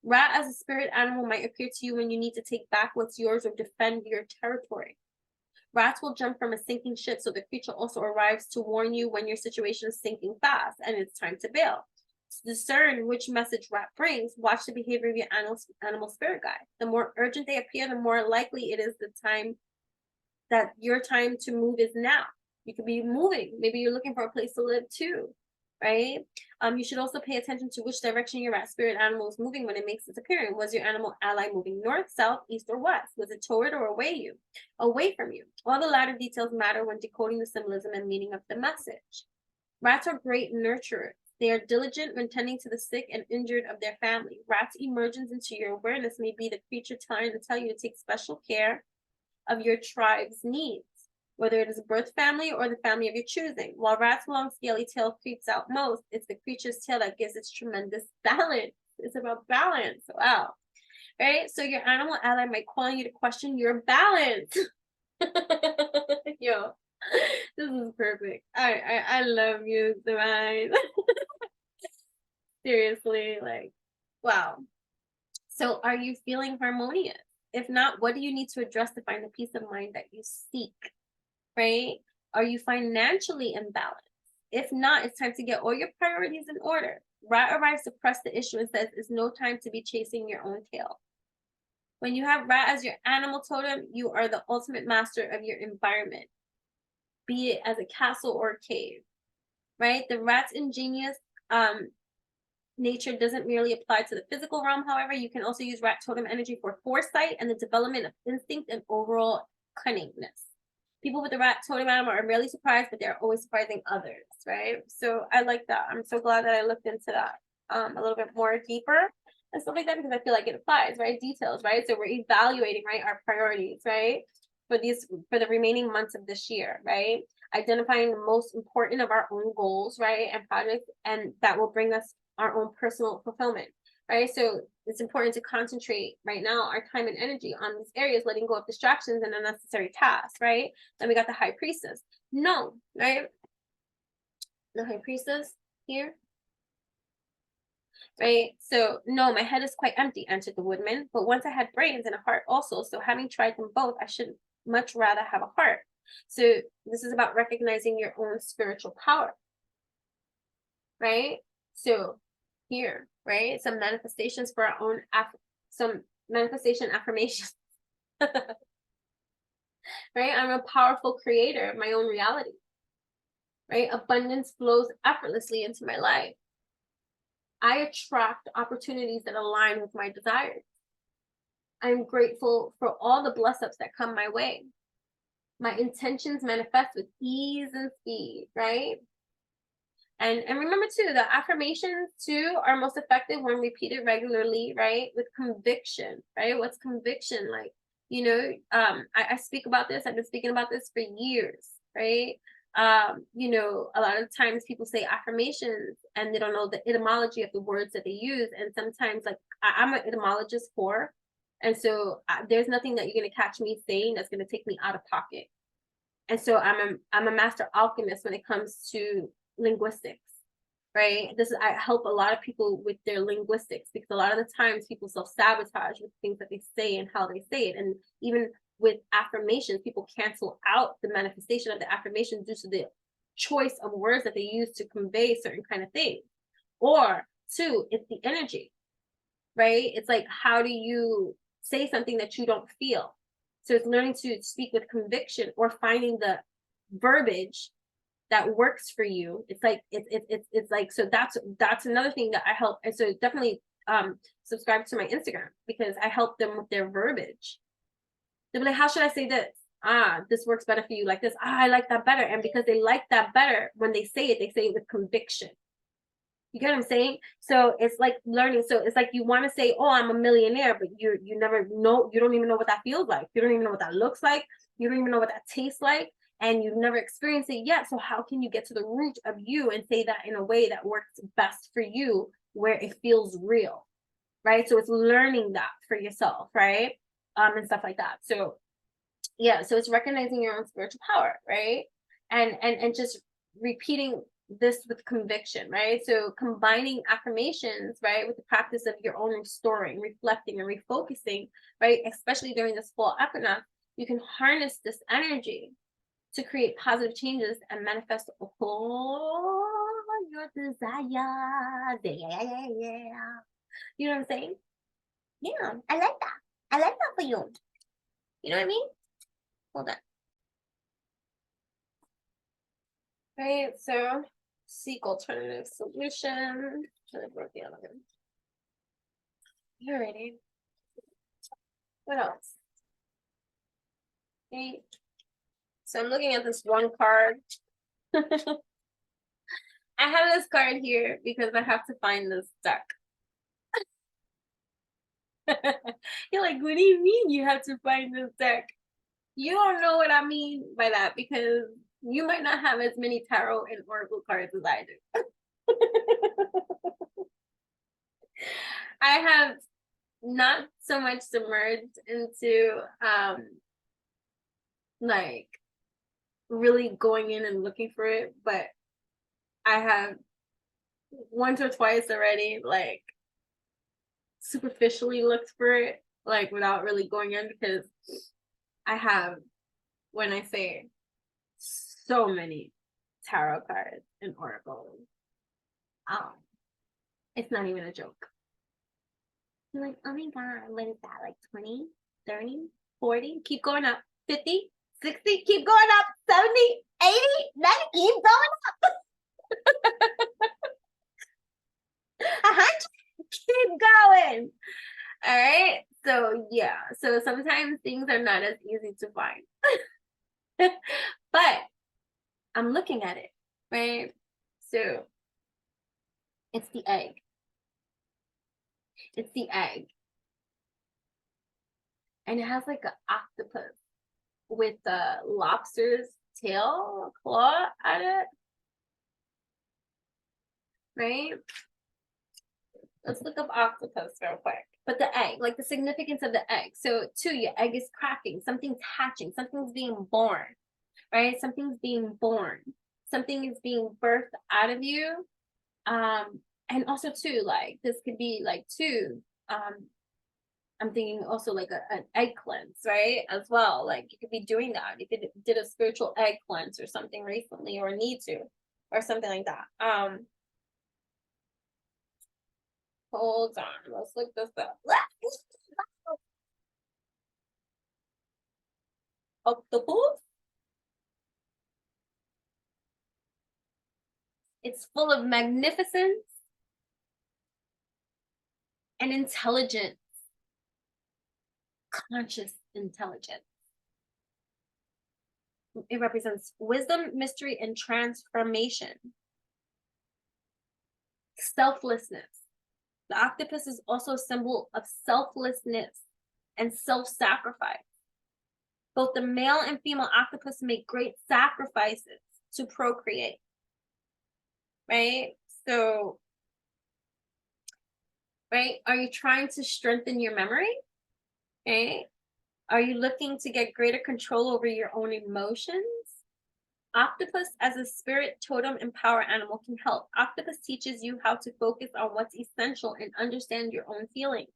Rat as a spirit animal might appear to you when you need to take back what's yours or defend your territory. Rats will jump from a sinking ship, so the creature also arrives to warn you when your situation is sinking fast and it's time to bail. To discern which message rat brings, watch the behavior of your animal spirit guide. The more urgent they appear, the more likely it is the time that your time to move is now. You could be moving. Maybe you're looking for a place to live too, right? You should also pay attention to which direction your rat spirit animal is moving when it makes its appearance. Was your animal ally moving north, south, east, or west? Was it toward or away from you? All the latter details matter when decoding the symbolism and meaning of the message. Rats are great nurturers. They are diligent when tending to the sick and injured of their family. Rats' emergence into your awareness may be the creature trying to tell you to take special care of your tribe's needs, whether it is a birth family or the family of your choosing. While rat's long scaly tail creeps out most, it's the creature's tail that gives its tremendous balance. It's about balance. Wow. Right? So your animal ally might call you to question your balance. Yo, this is perfect. I love you, Divine. Seriously, like, wow. So are you feeling harmonious? If not, what do you need to address to find the peace of mind that you seek? Right? Are you financially imbalanced? If not, it's time to get all your priorities in order. Rat arrives to press the issue and says it's no time to be chasing your own tail. When you have rat as your animal totem, you are the ultimate master of your environment, be it as a castle or a cave, right? The rat's ingenious nature doesn't merely apply to the physical realm. However, you can also use rat totem energy for foresight and the development of instinct and overall cunningness. People with the rat totem animal are rarely surprised, but they're always surprising others, right? So I like that. I'm so glad that I looked into that a little bit more deeper and stuff like that, because I feel like it applies, right? Details, right? So we're evaluating, right, our priorities, right, for the remaining months of this year, right? Identifying the most important of our own goals, right, and projects, and that will bring us our own personal fulfillment, right? So it's important to concentrate right now our time and energy on these areas, letting go of distractions and unnecessary tasks, right? Then we got the high priestess. No, right? The high priestess here, right? So no, my head is quite empty, answered the woodman, but once I had brains and a heart also, so having tried them both, I should much rather have a heart. So this is about recognizing your own spiritual power, right? So here, right? Some manifestations for our own, some manifestation affirmations. Right? I'm a powerful creator of my own reality. Right? Abundance flows effortlessly into my life. I attract opportunities that align with my desires. I'm grateful for all the bless ups that come my way. My intentions manifest with ease and speed, right? And remember too, the affirmations too are most effective when repeated regularly, right? With conviction, right? What's conviction? Like, you know, I speak about this, I've been speaking about this for years, right? You know, a lot of times people say affirmations and they don't know the etymology of the words that they use. And sometimes, like, I'm an etymologist for, and so there's nothing that you're going to catch me saying that's going to take me out of pocket. And so I'm a master alchemist when it comes to linguistics, right? I help a lot of people with their linguistics, because a lot of the times people self-sabotage with things that they say and how they say it. And even with affirmations, people cancel out the manifestation of the affirmation due to the choice of words that they use to convey certain kind of things. Or two, it's the energy, right? It's like, how do you say something that you don't feel? So it's learning to speak with conviction or finding the verbiage that works for you. It's like it's like, so that's another thing that I help. And so definitely subscribe to my Instagram, because I help them with their verbiage. They'll be like, how should I say this? This works better for you like this. I like that better. And because they like that better, when they say it with conviction. You get what I'm saying? So it's like learning. So it's like you want to say, oh, I'm a millionaire, but you never know. You don't even know what that feels like. You don't even know what that looks like. You don't even know what that tastes like. And you've never experienced it yet. So how can you get to the root of you and say that in a way that works best for you, where it feels real, right? So it's learning that for yourself, right? And stuff like that. So yeah, so it's recognizing your own spiritual power, right? And just repeating this with conviction, right? So combining affirmations, right, with the practice of your own restoring, reflecting, and refocusing, right, especially during this fall equinox, you can harness this energy to create positive changes and manifest all your desires. Yeah. You know what I'm saying? Yeah, I like that. I like that for you. You know what I mean? Hold on. Right, so seek alternative solution. I broke the other one. Alrighty. What else? Okay. So I'm looking at this one card. I have this card here because I have to find this deck. You're like, what do you mean you have to find this deck? You don't know what I mean by that because you might not have as many tarot and oracle cards as I do. I have not so much submerged into like really going in and looking for it, but I have once or twice already like superficially looked for it, like without really going in, because I have, when I say so many tarot cards and oracles, it's not even a joke. You're like, oh my god, what is that, like 20, 30, 40, keep going up, 50, 60, keep going up, 70, 80, 90, keep going up. 100, keep going. All right. So yeah. So sometimes things are not as easy to find. But I'm looking at it, right? So it's the egg. It's the egg. And it has like an octopus with a lobster's tail claw at it. Right? Let's look up octopus real quick. But the egg, like the significance of the egg. So too, your egg is cracking, something's hatching, something's being born, right? Something's being born. Something is being birthed out of you. And also too, like this could be like too, I'm thinking also like an egg cleanse, right? As well. Like you could be doing that if you did a spiritual egg cleanse or something recently, or need to, or something like that. Hold on, let's look this up. Octopus. It's full of magnificence and intelligence, conscious intelligence. It represents wisdom, mystery, and transformation. Selflessness. The octopus is also a symbol of selflessness and self-sacrifice. Both the male and female octopus make great sacrifices to procreate. Right? So, right? Are you trying to strengthen your memory? Right? Are you looking to get greater control over your own emotions? Octopus as a spirit, totem, and power animal can help. Octopus teaches you how to focus on what's essential and understand your own feelings.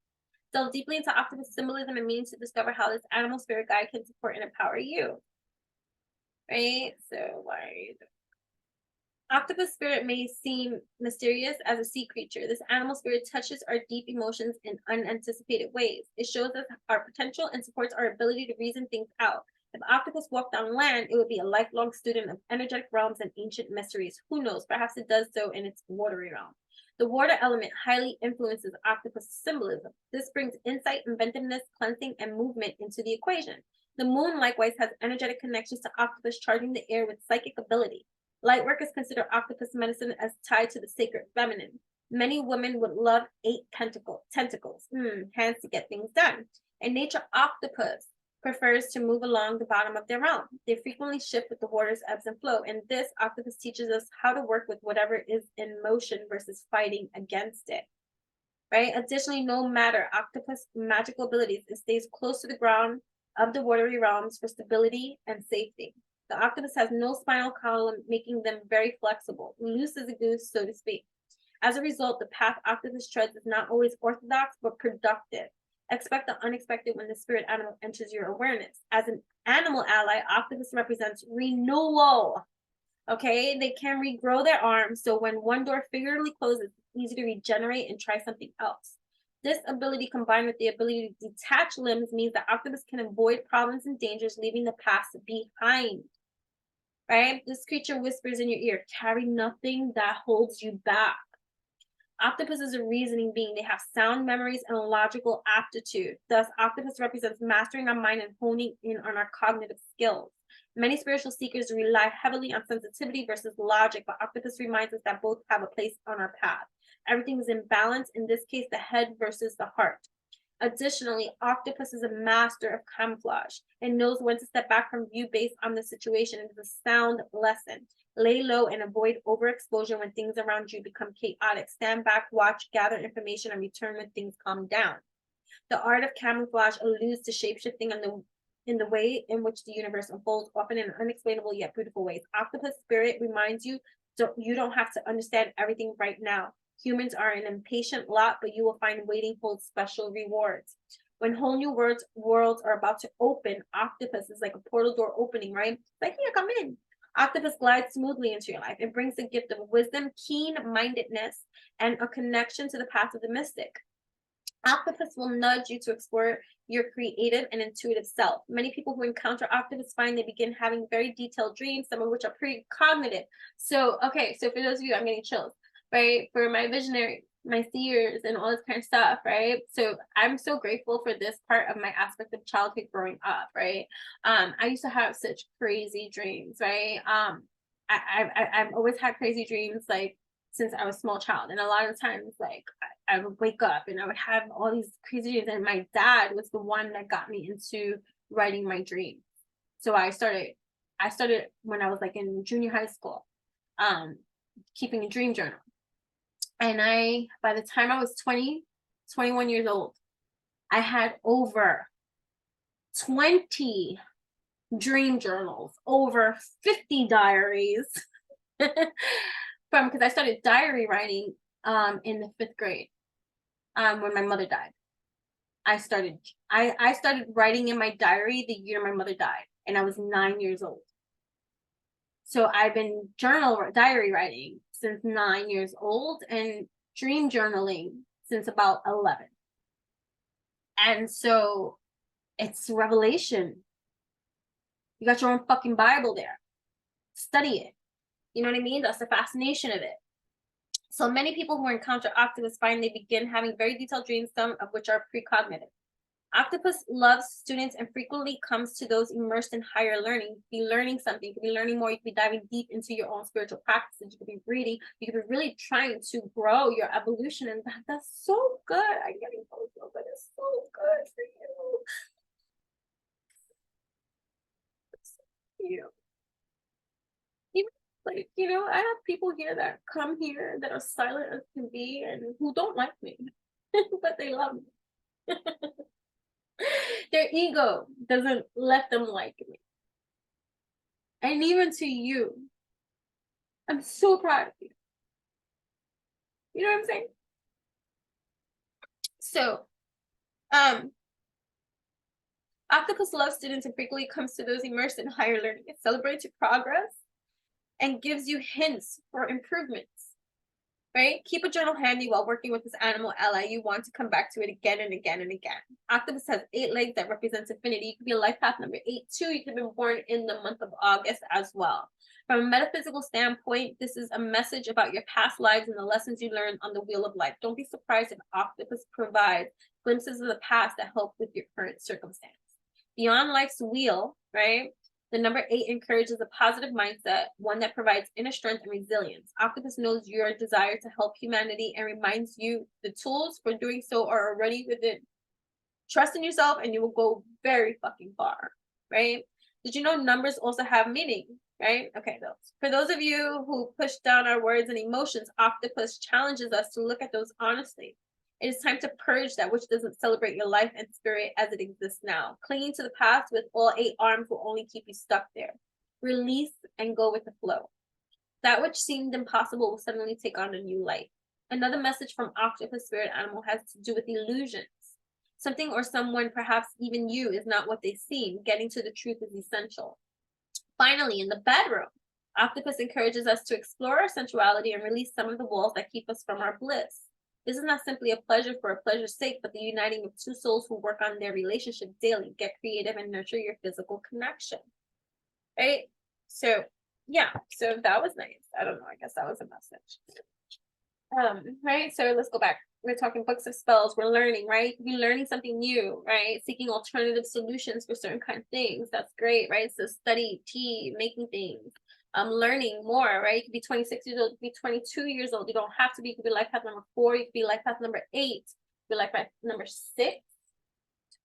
Delve deeply into octopus symbolism and meanings to discover how this animal spirit guide can support and empower you. Right? So, right. Octopus spirit may seem mysterious as a sea creature. This animal spirit touches our deep emotions in unanticipated ways. It shows us our potential and supports our ability to reason things out. If octopus walked on land, it would be a lifelong student of energetic realms and ancient mysteries. Who knows? Perhaps it does so in its watery realm. The water element highly influences octopus symbolism. This brings insight, inventiveness, cleansing, and movement into the equation. The moon likewise has energetic connections to octopus, charging the air with psychic ability. Lightworkers consider octopus medicine as tied to the sacred feminine. Many women would love 8 tentacles, hands to get things done. In nature, octopus prefers to move along the bottom of their realm. They frequently shift with the water's ebbs and flow. And this octopus teaches us how to work with whatever is in motion versus fighting against it. right? Additionally, no matter octopus magical abilities, it stays close to the ground of the watery realms for stability and safety. The octopus has no spinal column, making them very flexible, loose as a goose, so to speak. As a result, the path octopus treads is not always orthodox, but productive. Expect the unexpected when the spirit animal enters your awareness. As an animal ally, octopus represents renewal. Okay, they can regrow their arms, so when one door figuratively closes, it's easy to regenerate and try something else. This ability, combined with the ability to detach limbs, means that octopus can avoid problems and dangers, leaving the past behind. Right? This creature whispers in your ear, carry nothing that holds you back. Octopus is a reasoning being. They have sound memories and logical aptitude. Thus, octopus represents mastering our mind and honing in on our cognitive skills. Many spiritual seekers rely heavily on sensitivity versus logic, but octopus reminds us that both have a place on our path. Everything is in balance, in this case, the head versus the heart. Additionally, octopus is a master of camouflage and knows when to step back from view based on the situation. It is a sound lesson. Lay low and avoid overexposure when things around you become chaotic. Stand back, watch, gather information, and return when things calm down. The art of camouflage alludes to shapeshifting in the way in which the universe unfolds, often in unexplainable yet beautiful ways. Octopus spirit reminds you you don't have to understand everything right now. Humans are an impatient lot, but you will find waiting holds special rewards. When whole new worlds are about to open, octopus is like a portal door opening, right? It's like, here, come in. Octopus glides smoothly into your life. It brings the gift of wisdom, keen-mindedness, and a connection to the path of the mystic. Octopus will nudge you to explore your creative and intuitive self. Many people who encounter octopus find they begin having very detailed dreams, some of which are precognitive. So for those of you, I'm getting chills, right? For my visionary, my seers, and all this kind of stuff, right? So I'm so grateful for this part of my aspect of childhood growing up, right? I used to have such crazy dreams, right? I've always had crazy dreams, like since I was a small child, and a lot of times, like I would wake up and I would have all these crazy dreams, and my dad was the one that got me into writing my dreams. So I started when I was like in junior high school, keeping a dream journal. And by the time I was 21 years old, I had over 20 dream journals, over 50 diaries. Because I started diary writing in the 5th grade when my mother died. I started writing in my diary the year my mother died, and I was 9 years old. So I've been diary writing since 9 years old, and dream journaling since about 11. And so it's revelation. You got your own fucking Bible there. Study it. You know what I mean? That's the fascination of it. So many people who encounter octopus find they begin having very detailed dreams, some of which are precognitive. Octopus loves students and frequently comes to those immersed in higher learning. You could be learning something, you could be learning more, you could be diving deep into your own spiritual practices, you could be reading, you could be really trying to grow your evolution, and that's so good. I'm getting emotional, but it's so good for you. It's so cute. Even like, I have people here that come here that are silent as can be and who don't like me, but they love me. Their ego doesn't let them like me. And even to you, I'm so proud of you. You know what I'm saying? So, octopus loves students and frequently comes to those immersed in higher learning. It celebrates your progress and gives you hints for improvements. Right? Keep a journal handy while working with this animal ally. You want to come back to it again and again and again. Octopus has 8 legs that represents infinity. You could be a life path number 8 too. You could have been born in the month of August as well. From a metaphysical standpoint, this is a message about your past lives and the lessons you learned on the wheel of life. Don't be surprised if octopus provides glimpses of the past that help with your current circumstance. Beyond life's wheel, right? The number 8 encourages a positive mindset, one that provides inner strength and resilience. Octopus knows your desire to help humanity and reminds you the tools for doing so are already within. Trust in yourself and you will go very fucking far, right? Did you know numbers also have meaning, right? Okay, for those of you who push down our words and emotions, octopus challenges us to look at those honestly. It is time to purge that which doesn't celebrate your life and spirit as it exists now. Clinging to the past with all 8 arms will only keep you stuck there. Release and go with the flow. That which seemed impossible will suddenly take on a new light. Another message from Octopus spirit animal has to do with illusions. Something or someone, perhaps even you, is not what they seem. Getting to the truth is essential. Finally, in the bedroom, Octopus encourages us to explore our sensuality and release some of the walls that keep us from our bliss. This is not simply a pleasure for a pleasure's sake, but the uniting of 2 souls who work on their relationship daily. Get creative and nurture your physical connection. Right? So, yeah. So that was nice. I don't know. I guess that was a message. Right? So let's go back. We're talking books of spells. We're learning, right? We're learning something new, right? Seeking alternative solutions for certain kind of things. That's great, right? So study, tea, making things. Learning more, right? You could be 26 years old, you could be 22 years old. You don't have to be. You could be life path number 4. You could be life path number 8. You could be life path number 6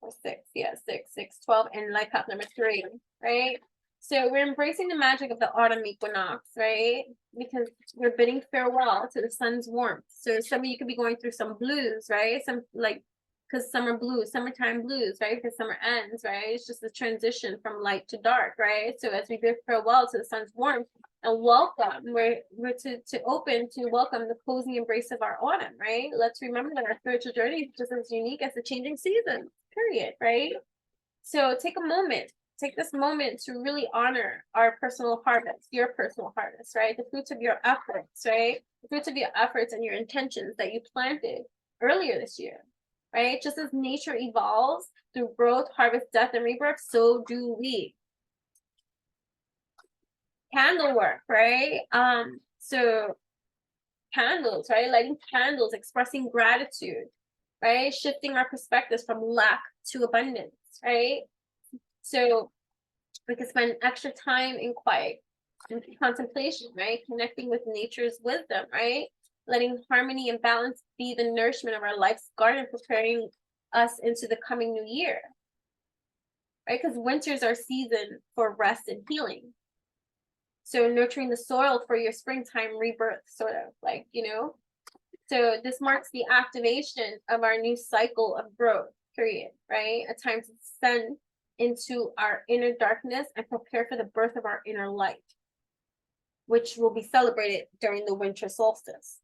or 6. Yeah, 6, 12, and life path number 3, right? So we're embracing the magic of the autumn equinox, right? Because we're bidding farewell to the sun's warmth. So some of you could be going through some blues, right? Some like, because summer blues, summertime blues, right? Because summer ends, right? It's just a transition from light to dark, right? So as we bid farewell to the sun's warmth and welcome, we're to open to welcome the cozy embrace of our autumn, right? Let's remember that our spiritual journey is just as unique as the changing seasons, period, right? So take a moment. Take this moment to really honor our personal harvest, your personal harvest, right? The fruits of your efforts, right? The fruits of your efforts and your intentions that you planted earlier this year, right? Just as nature evolves through growth, harvest, death, and rebirth, so do we. Candle work, right? So candles, right? Lighting candles, expressing gratitude, right? Shifting our perspectives from lack to abundance, right? So we can spend extra time in quiet and contemplation, right? Connecting with nature's wisdom, right? Letting harmony and balance be the nourishment of our life's garden, preparing us into the coming new year, right? Because winter's our season for rest and healing. So nurturing the soil for your springtime rebirth, sort of like, you know? So this marks the activation of our new cycle of growth, period, right? A time to descend into our inner darkness and prepare for the birth of our inner light, which will be celebrated during the winter solstice.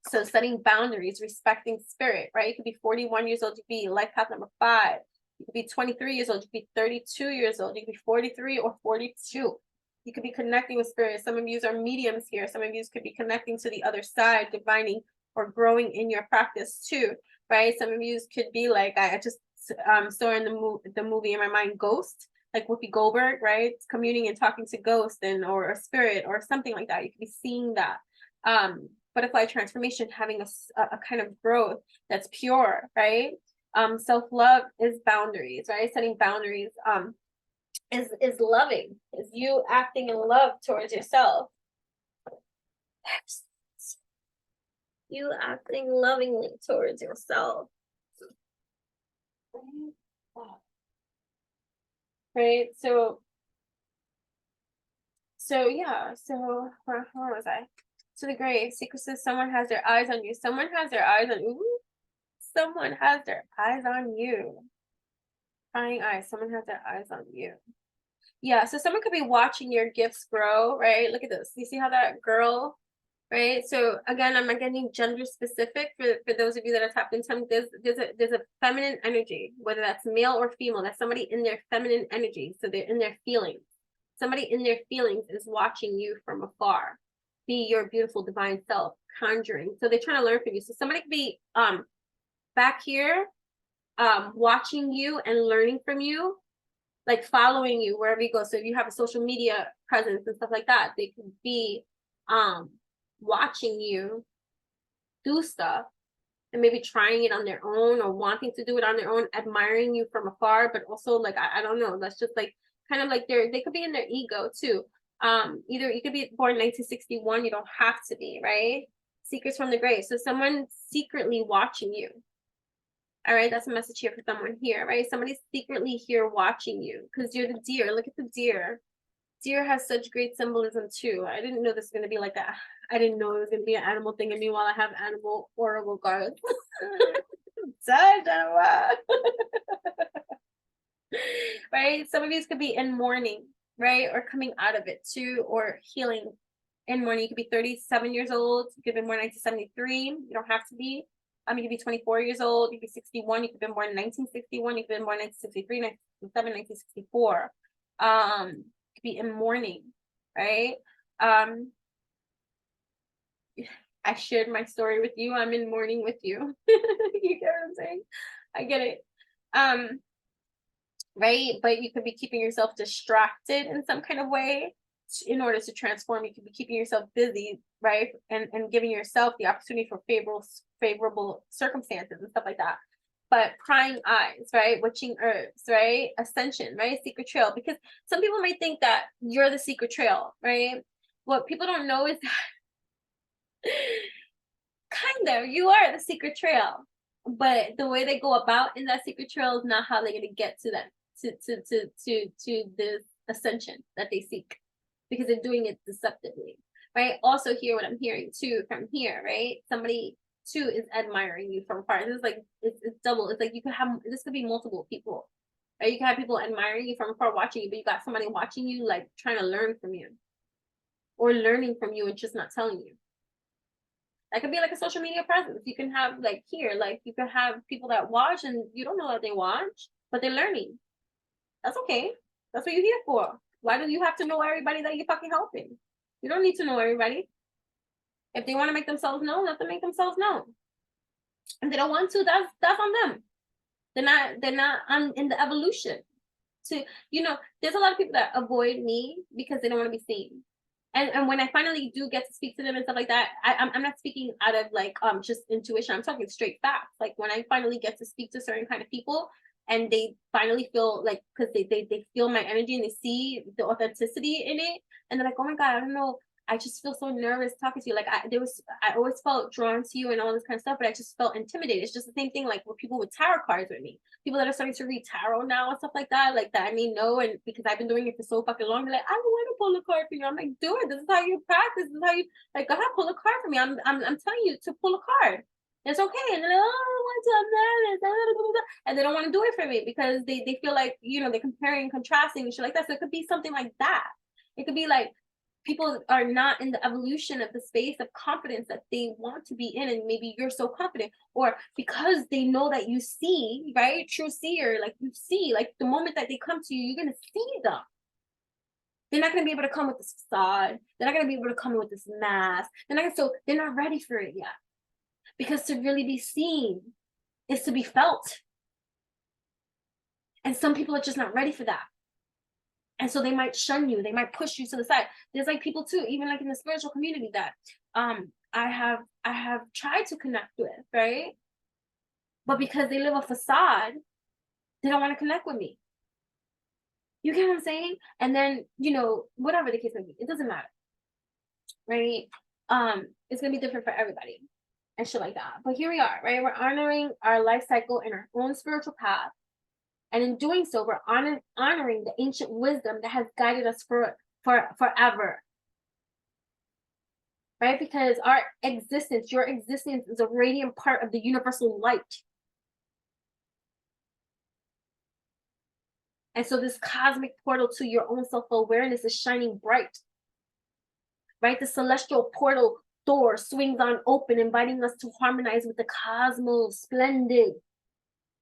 So setting boundaries, respecting spirit, right? You could be 41 years old, you could be life path number 5. You could be 23 years old, you could be 32 years old, you could be 43 or 42. You could be connecting with spirit. Some of you are mediums here. Some of you could be connecting to the other side, divining or growing in your practice too, right? Some of you could be like, I just saw in the movie in my mind, Ghost, like Whoopi Goldberg, right? Communing and talking to ghosts and or a spirit or something like that. You could be seeing that. Butterfly transformation, having a kind of growth that's pure, right? Self-love is boundaries, right? Setting boundaries is loving, is you acting in love towards yourself. You acting lovingly towards yourself. Right? So yeah, so where was I? To the grave. Secret says someone has their eyes on you. Someone has their eyes on you. Someone has their eyes on you. Prying eyes. Someone has their eyes on you. Yeah, so someone could be watching your gifts grow, right? Look at this. You see how that girl, right? So again, I'm not getting gender specific for those of you that are tapped into. There's a feminine energy, whether that's male or female. That's somebody in their feminine energy. So they're in their feelings. Somebody in their feelings is watching you from afar. Be your beautiful divine self, conjuring. So they're trying to learn from you. So somebody could be back here watching you and learning from you, like following you wherever you go. So if you have a social media presence and stuff like that, they could be watching you do stuff and maybe trying it on their own or wanting to do it on their own, admiring you from afar, but also like I don't know, that's just like kind of like they could be in their ego too. Either you could be born 1961, you don't have to be, right? Secrets from the grave. So someone secretly watching you. All right, that's a message here for someone here, right? Somebody's secretly here watching you because you're the deer. Look at the deer. Deer has such great symbolism too. I didn't know this was gonna be like that. I didn't know it was gonna be an animal thing. And meanwhile, I have animal oracle cards. Right? Some of these could be in mourning, right? Or coming out of it too, or healing in mourning. You could be 37 years old. You could be born 1973. You don't have to be. You could be 24 years old. You could be 61. You could be born in 1961. You could be born in 1963, 1967, 1964. Could be in mourning, right? I shared my story with you. I'm in mourning with you. You get what I'm saying? I get it. Right? But you could be keeping yourself distracted in some kind of way in order to transform. You could be keeping yourself busy, right? And giving yourself the opportunity for favorable circumstances and stuff like that. But prying eyes, right? Witching herbs, right? Ascension, right? Secret trail. Because some people might think that you're the secret trail, right? What people don't know is that kind of, you are the secret trail. But the way they go about in that secret trail is not how they're gonna get to that to the ascension that they seek, because they're doing it deceptively, right? Also, hear what I'm hearing too from here, right? Somebody too is admiring you from afar. It's like it's double. It's like you could have, this could be multiple people, right? You can have people admiring you from afar, watching you, but you got somebody watching you, like trying to learn from you, or learning from you and just not telling you. That could be like a social media presence. You can have like here, like you can have people that watch and you don't know that they watch, but they're learning. That's okay. That's what you're here for. Why do you have to know everybody that you're fucking helping? You don't need to know everybody. If they want to make themselves known, let them make themselves known. If they don't want to, that's on them. They're not on in the evolution. To, there's a lot of people that avoid me because they don't want to be seen. And when I finally do get to speak to them and stuff like that, I'm not speaking out of like just intuition. I'm talking straight facts. Like when I finally get to speak to certain kind of people, and they finally feel like, because they feel my energy and they see the authenticity in it, and they're like, oh my god, I don't know, I just feel so nervous talking to you. Like I always felt drawn to you and all this kind of stuff, but I just felt intimidated. It's just the same thing like with people with tarot cards with me. People that are starting to read tarot now and stuff like that I may know, and because I've been doing it for so fucking long, they're like, I don't want to pull a card for you. I'm like, do it. This is how you practice. This is how you, like, go ahead, pull a card for me. I'm telling you to pull a card. It's okay. And they're like, oh, I want to, I'm nervous. And they don't want to do it for me because they feel like, they're comparing and contrasting and shit like that. So it could be something like that. It could be like people are not in the evolution of the space of confidence that they want to be in, and maybe you're so confident, or because they know that you see, right? True seer, like you see, like the moment that they come to you, you're gonna see them. They're not gonna be able to come with this facade. They're not gonna be able to come in with this mask. They're not ready for it yet. Because to really be seen is to be felt. And some people are just not ready for that. And so they might shun you. They might push you to the side. There's like people too, even like in the spiritual community that I have tried to connect with, right? But because they live a facade, they don't want to connect with me. You get what I'm saying? And then, whatever the case may be, it doesn't matter. Right? It's gonna be different for everybody and shit like that. But here we are, right? We're honoring our life cycle and our own spiritual path. And in doing so, we're honoring the ancient wisdom that has guided us for forever. Right? Because our existence, your existence, is a radiant part of the universal light. And so this cosmic portal to your own self-awareness is shining bright. Right? The celestial portal door swings on open, inviting us to harmonize with the cosmos, splendid.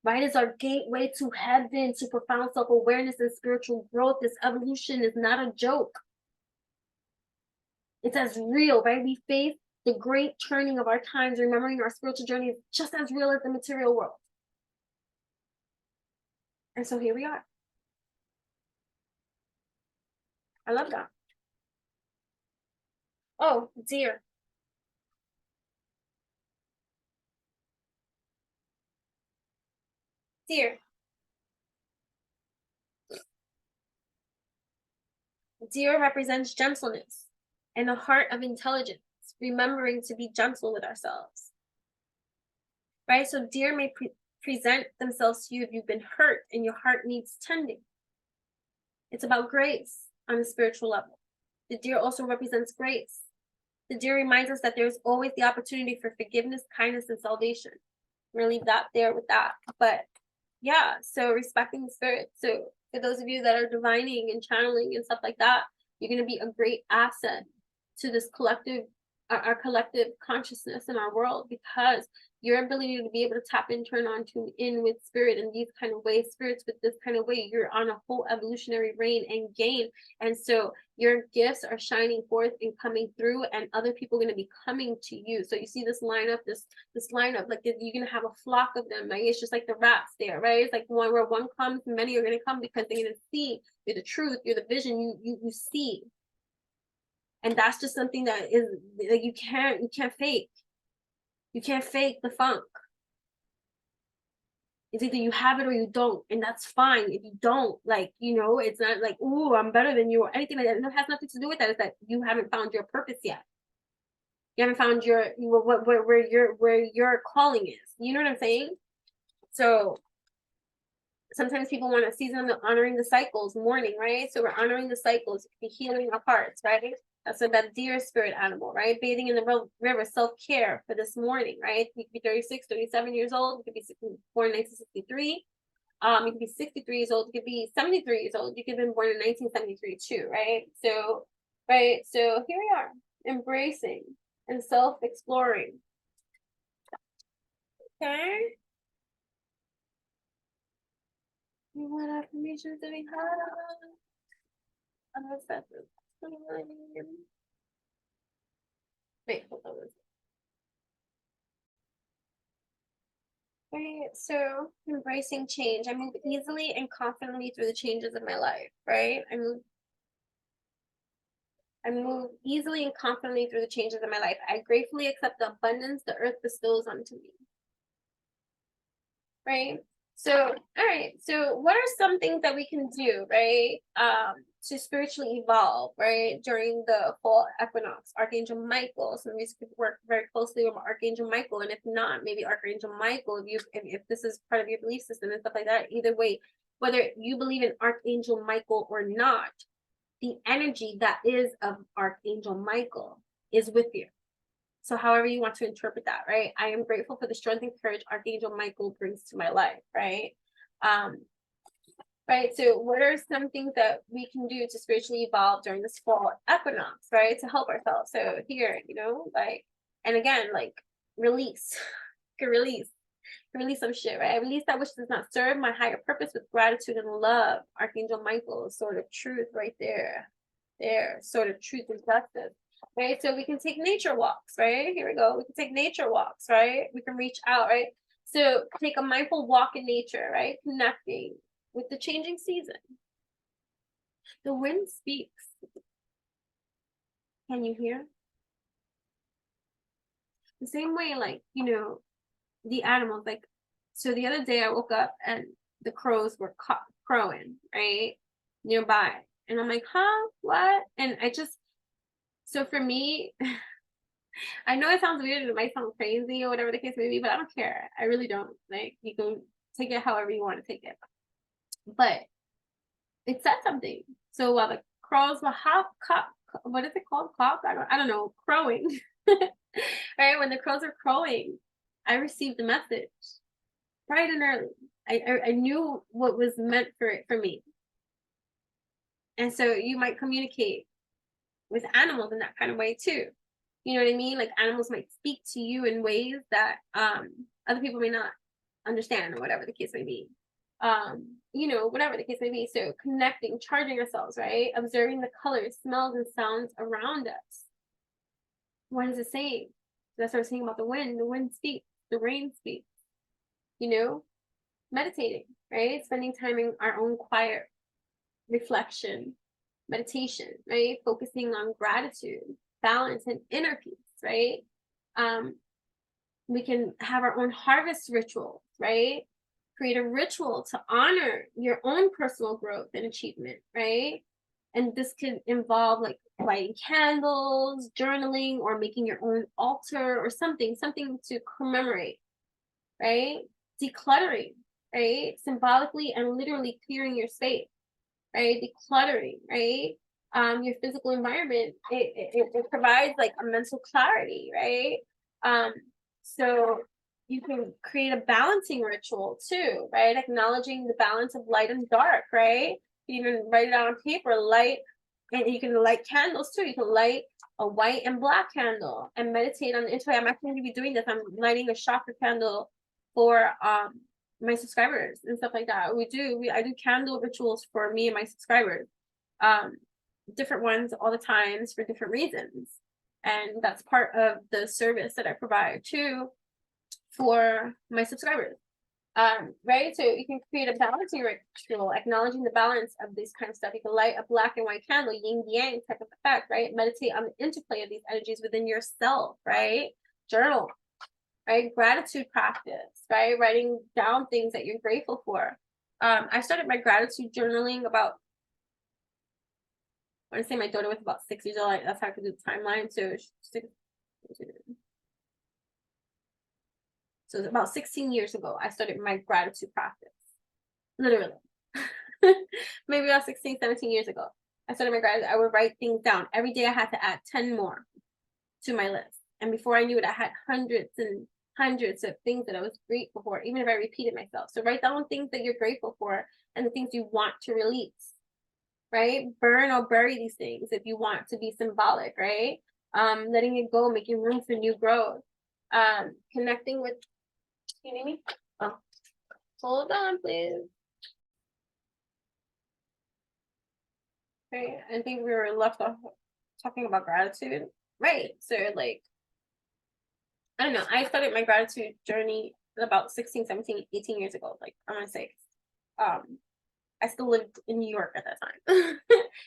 Right? It's our gateway to heaven, to profound self-awareness and spiritual growth. This evolution is not a joke. It's as real, right? We face the great turning of our times, remembering our spiritual journey is just as real as the material world. And so here we are. I love that. Oh, dear. Dear. Deer represents gentleness and a heart of intelligence, remembering to be gentle with ourselves. Right? So deer may present themselves to you if you've been hurt and your heart needs tending. It's about grace. on a spiritual level. The deer also represents grace. The deer reminds us that there's always the opportunity for forgiveness, kindness, and salvation. I'm gonna leave that there with that. But yeah, so respecting the spirit. So for those of you that are divining and channeling and stuff like that, you're gonna be a great asset to this collective, our collective consciousness in our world, because your ability to be able to tap in, turn on, tune in with spirit in these kind of ways, spirits with this kind of way, you're on a whole evolutionary reign and gain. And so your gifts are shining forth and coming through, and other people are going to be coming to you. So you see this lineup, this lineup, like you're going to have a flock of them. Like it's just like the rats there, right? It's like one where one comes, many are going to come, because they're going to see you're the truth, you're the vision, you see. And that's just something that is like you can't fake. You can't fake the funk. It's either you have it or you don't, and that's fine. If you don't, like, you know, it's not like, ooh, I'm better than you or anything like that. It has nothing to do with that. It's that you haven't found your purpose yet. You haven't found your where your calling is. You know what I'm saying? So sometimes people want a season of honoring the cycles, mourning, right? So we're honoring the cycles, be healing our hearts, right? That's that deer spirit animal, right? Bathing in the river, self-care for this morning, right? You could be 36, 37 years old. You could be born in 1963. You could be 63 years old. You could be 73 years old. You could have been born in 1973 too, right? So, right. So here we are, embracing and self-exploring. Okay. What affirmations do we have? Wait, hold on. Right, so embracing change. I move easily and confidently through the changes of my life, right? I move easily and confidently through the changes of my life. I gratefully accept the abundance the earth bestows onto me. Right? So, all right. So what are some things that we can do, right? To spiritually evolve, right? During the fall equinox, Archangel Michael. Some of you could work very closely with Archangel Michael. And if not, maybe Archangel Michael, if this is part of your belief system and stuff like that, either way, whether you believe in Archangel Michael or not, the energy that is of Archangel Michael is with you. So however you want to interpret that, right? I am grateful for the strength and courage Archangel Michael brings to my life, right? Right, so what are some things that we can do to spiritually evolve during this fall equinox, right? To help ourselves. So here, you know, like, and again, like, release. You can release some shit, right? I release that which does not serve my higher purpose with gratitude and love. Archangel Michael, sort of truth right there. There, sort of truth and justice. Right, so we can take nature walks, right? Here we go. We can take nature walks, right? We can reach out, right? So take a mindful walk in nature, right? Connecting with the changing season. The wind speaks. Can you hear? The same way, like, you know, the animals, like, so the other day I woke up and the crows were crowing, right? Nearby. And I'm like, huh? What? And so for me, I know it sounds weird and it might sound crazy or whatever the case may be, but I don't care. I really don't. Like, you can take it however you want to take it. But it said something. So while the crows were what is it called? I don't know, crowing. Right? When the crows are crowing, I received a message bright and early. I knew what was meant for me. And so you might communicate with animals in that kind of way too. You know what I mean? Like animals might speak to you in ways that other people may not understand, or whatever the case may be. You know, whatever the case may be. So connecting, charging ourselves, right? Observing the colors, smells, and sounds around us. What is it saying? That's what I was saying about the wind. The wind speaks, the rain speaks. You know, meditating, right? Spending time in our own quiet reflection, meditation, right? Focusing on gratitude, balance, and inner peace, right? We can have our own harvest rituals, right? Create a ritual to honor your own personal growth and achievement, right? And this could involve like lighting candles, journaling, or making your own altar or something to commemorate, right? Decluttering, right? Symbolically and literally clearing your space, right? Decluttering, right? your physical environment, it provides like a mental clarity, right? So you can create a balancing ritual too, right? Acknowledging the balance of light and dark, right? You can even write it out on paper, light, and you can light candles too. You can light a white and black candle and meditate on the intuition. I'm actually going to be doing this. I'm lighting a chakra candle for my subscribers and stuff like that. I do candle rituals for me and my subscribers. Different ones all the times for different reasons. And that's part of the service that I provide too for my subscribers. Right? So you can create a balancing ritual, acknowledging the balance of this kind of stuff. You can light a black and white candle, yin yang type of effect, right? Meditate on the interplay of these energies within yourself, right? Journal, right? Gratitude practice, right? Writing down things that you're grateful for. I started my gratitude journaling about, I want to say my daughter was about 6 years old. That's how I could do the timeline. So it's about 16 years ago, I started my gratitude practice. Literally. Maybe about 16, 17 years ago. I started my gratitude. I would write things down. Every day I had to add 10 more to my list. And before I knew it, I had hundreds and hundreds of things that I was grateful for, even if I repeated myself. So write down things that you're grateful for and the things you want to release, right? Burn or bury these things if you want to be symbolic, right? Letting it go, making room for new growth. Connecting with, you need me? Oh, hold on, please. Okay, I think we were left off talking about gratitude. Right. So like, I don't know. I started my gratitude journey about 16, 17, 18 years ago. Like I want to say, I still lived in New York at that time.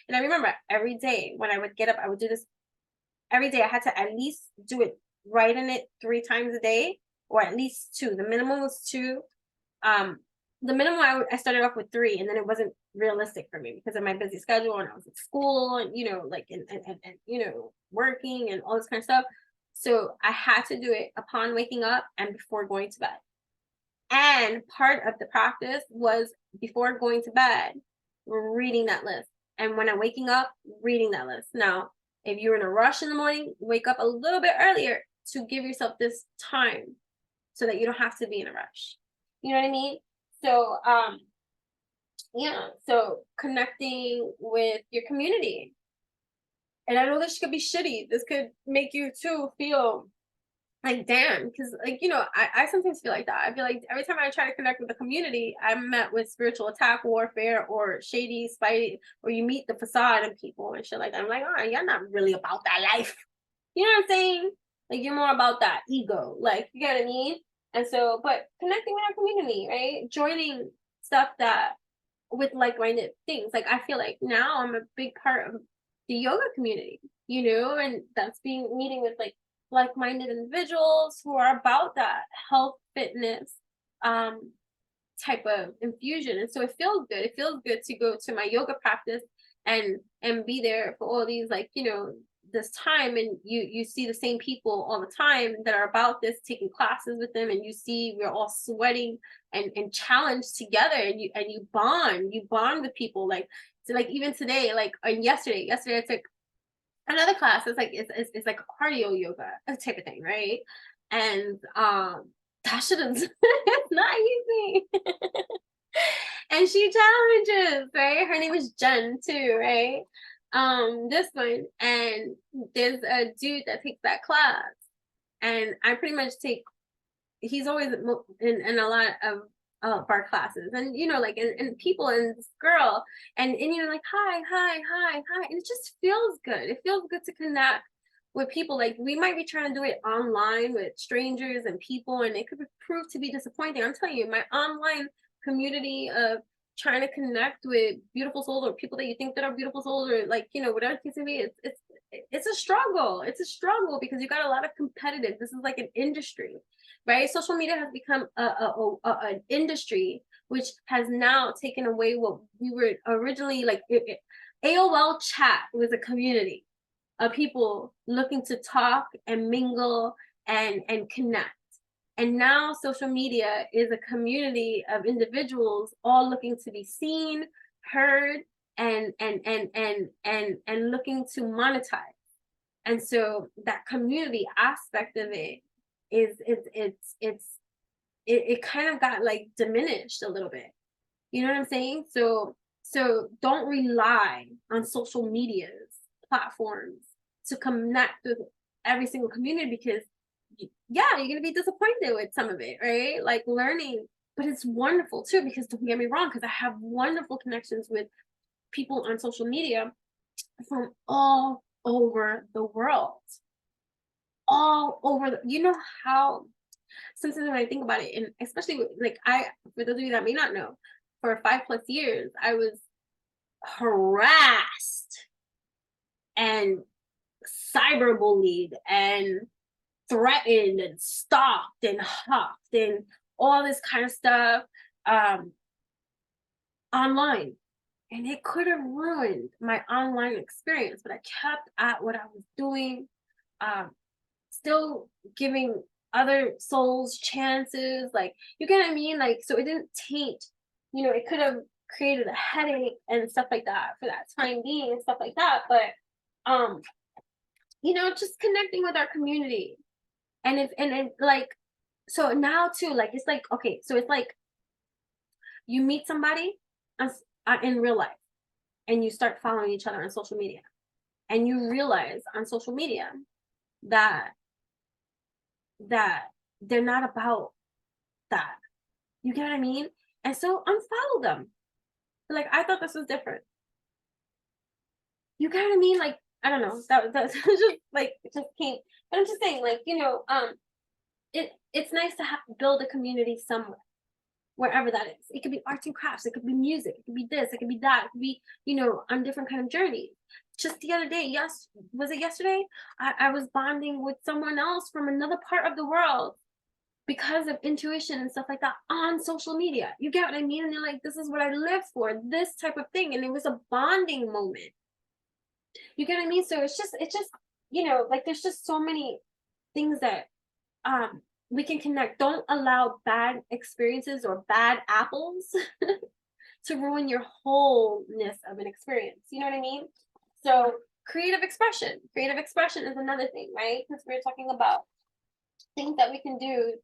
And I remember every day when I would get up, I would do this every day. I had to at least do it, write in it 3 times a day, or at least 2. The minimum was 2. The minimum I started off with 3, and then it wasn't realistic for me because of my busy schedule, and I was at school, and like and working and all this kind of stuff. So I had to do it upon waking up and before going to bed. And part of the practice was before going to bed, reading that list. And when I'm waking up, reading that list. Now, if you're in a rush in the morning, wake up a little bit earlier to give yourself this time so that you don't have to be in a rush. You know what I mean? So, yeah, so connecting with your community. And I know this could be shitty. This could make you too feel like, damn, because like, I sometimes feel like that. I feel like every time I try to connect with the community, I'm met with spiritual attack, warfare, or shady, spidey, or you meet the facade of people and shit like that. I'm like, oh, you're not really about that life. You know what I'm saying? Like, you're more about that ego. Like, you get what I mean? And so, but connecting with our community, right? Joining stuff that with like-minded things. Like, I feel like now I'm a big part of the yoga community, and that's meeting with like-minded individuals who are about that health, fitness, type of infusion. And so it feels good. It feels good to go to my yoga practice and be there for all these, this time, and you see the same people all the time that are about this, taking classes with them, and you see we're all sweating and challenged together, and you bond with people. Like, so like even today, like yesterday I took another class. It's like a cardio yoga type of thing, right? And that shouldn't it's not easy. And she challenges, right? Her name is Jen too, right? This one, and there's a dude that takes that class, and I pretty much he's always in a lot of our classes, and and people, and this girl, and like, hi, and it just feels good. It feels good to connect with people. Like, we might be trying to do it online with strangers and people, and it could prove to be disappointing. I'm telling you, my online community of trying to connect with beautiful souls, or people that you think that are beautiful souls, or whatever it can be, it's a struggle. It's a struggle because you got a lot of competitive. This is like an industry, right? Social media has become an industry, which has now taken away what we were originally like. AOL chat was a community of people looking to talk and mingle and connect. And now social media is a community of individuals all looking to be seen, heard, and looking to monetize. And so that community aspect of it it kind of got like diminished a little bit. You know what I'm saying? So don't rely on social media's platforms to connect with every single community, because yeah, you're gonna be disappointed with some of it, right? Like learning, but it's wonderful too, because don't get me wrong, because I have wonderful connections with people on social media from all over the world. All over you know how sometimes when I think about it, and especially like for those of you that may not know, for 5+ years, I was harassed and cyberbullied and threatened and stalked and huffed and all this kind of stuff um, online. And it could have ruined my online experience, but I kept at what I was doing, um, still giving other souls chances. Like, you get what I mean? Like, so it didn't taint, it could have created a headache and stuff like that for that time being and stuff like that. But, um, just connecting with our community. And it like, so now too, like, it's like, okay, so it's like you meet somebody in real life and you start following each other on social media, and you realize on social media that that they're not about that. You get what I mean? And so unfollow them. Like, I thought this was different. You get what I mean? Like, I don't know. That's just like, it just came. But I'm just saying, like, it's nice to build a community somewhere, wherever that is. It could be arts and crafts, it could be music, it could be this, it could be that, it could be, on different kind of journeys. Just the other day, was it yesterday? I was bonding with someone else from another part of the world because of intuition and stuff like that on social media. You get what I mean? And they're like, this is what I live for, this type of thing. And it was a bonding moment. You get what I mean? So it's just, like, there's just so many things that we can connect. Don't allow bad experiences or bad apples to ruin your wholeness of an experience. You know what I mean? So creative expression is another thing, right? Because we're talking about things that we can do,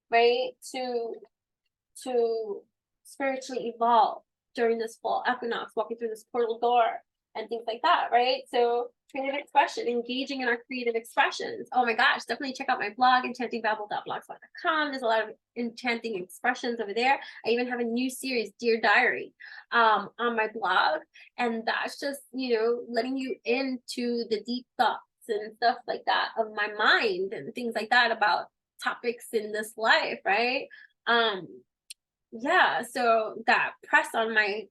right, to spiritually evolve during this fall equinox, walking through this portal door and things like that, right? So creative expression, engaging in our creative expressions. Oh my gosh, definitely check out my blog, enchantingbabble.blogspot.com. There's a lot of enchanting expressions over there. I even have a new series, Dear Diary, on my blog. And that's just, letting you into the deep thoughts and stuff like that of my mind and things like that about topics in this life, right? Yeah, so that press on my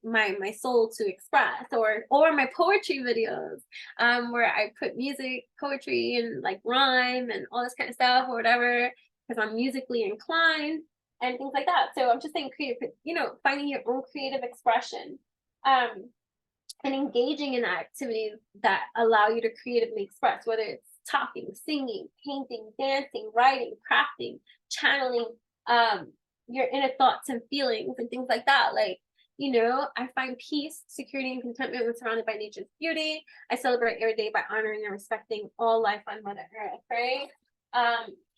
soul to express, or my poetry videos, where I put music, poetry, and like rhyme and all this kind of stuff or whatever, because I'm musically inclined and things like that. So I'm just saying, finding your own creative expression, and engaging in activities that allow you to creatively express, whether it's talking, singing, painting, dancing, writing, crafting, channeling, your inner thoughts and feelings and things like that. Like, I find peace, security, and contentment when surrounded by nature's beauty. I celebrate every day by honoring and respecting all life on Mother Earth, right?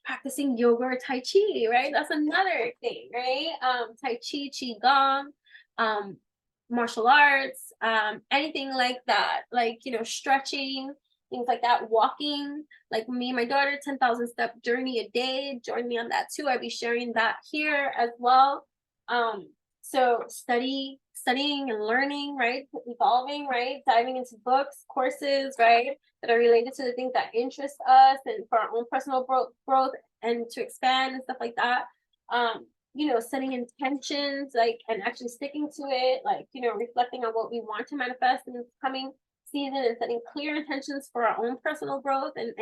Practicing yoga or Tai Chi, right? That's another thing, right? Tai Chi, Qigong, martial arts, anything like that. Like, stretching, things like that, walking, like me and my daughter, 10,000 step journey a day. Join me on that too. I'll be sharing that here as well. So studying and learning, right? Evolving, right? Diving into books, courses, right? That are related to the things that interest us and for our own personal growth and to expand and stuff like that. Setting intentions, like, and actually sticking to it, like, reflecting on what we want to manifest in this coming season, and setting clear intentions for our own personal growth, and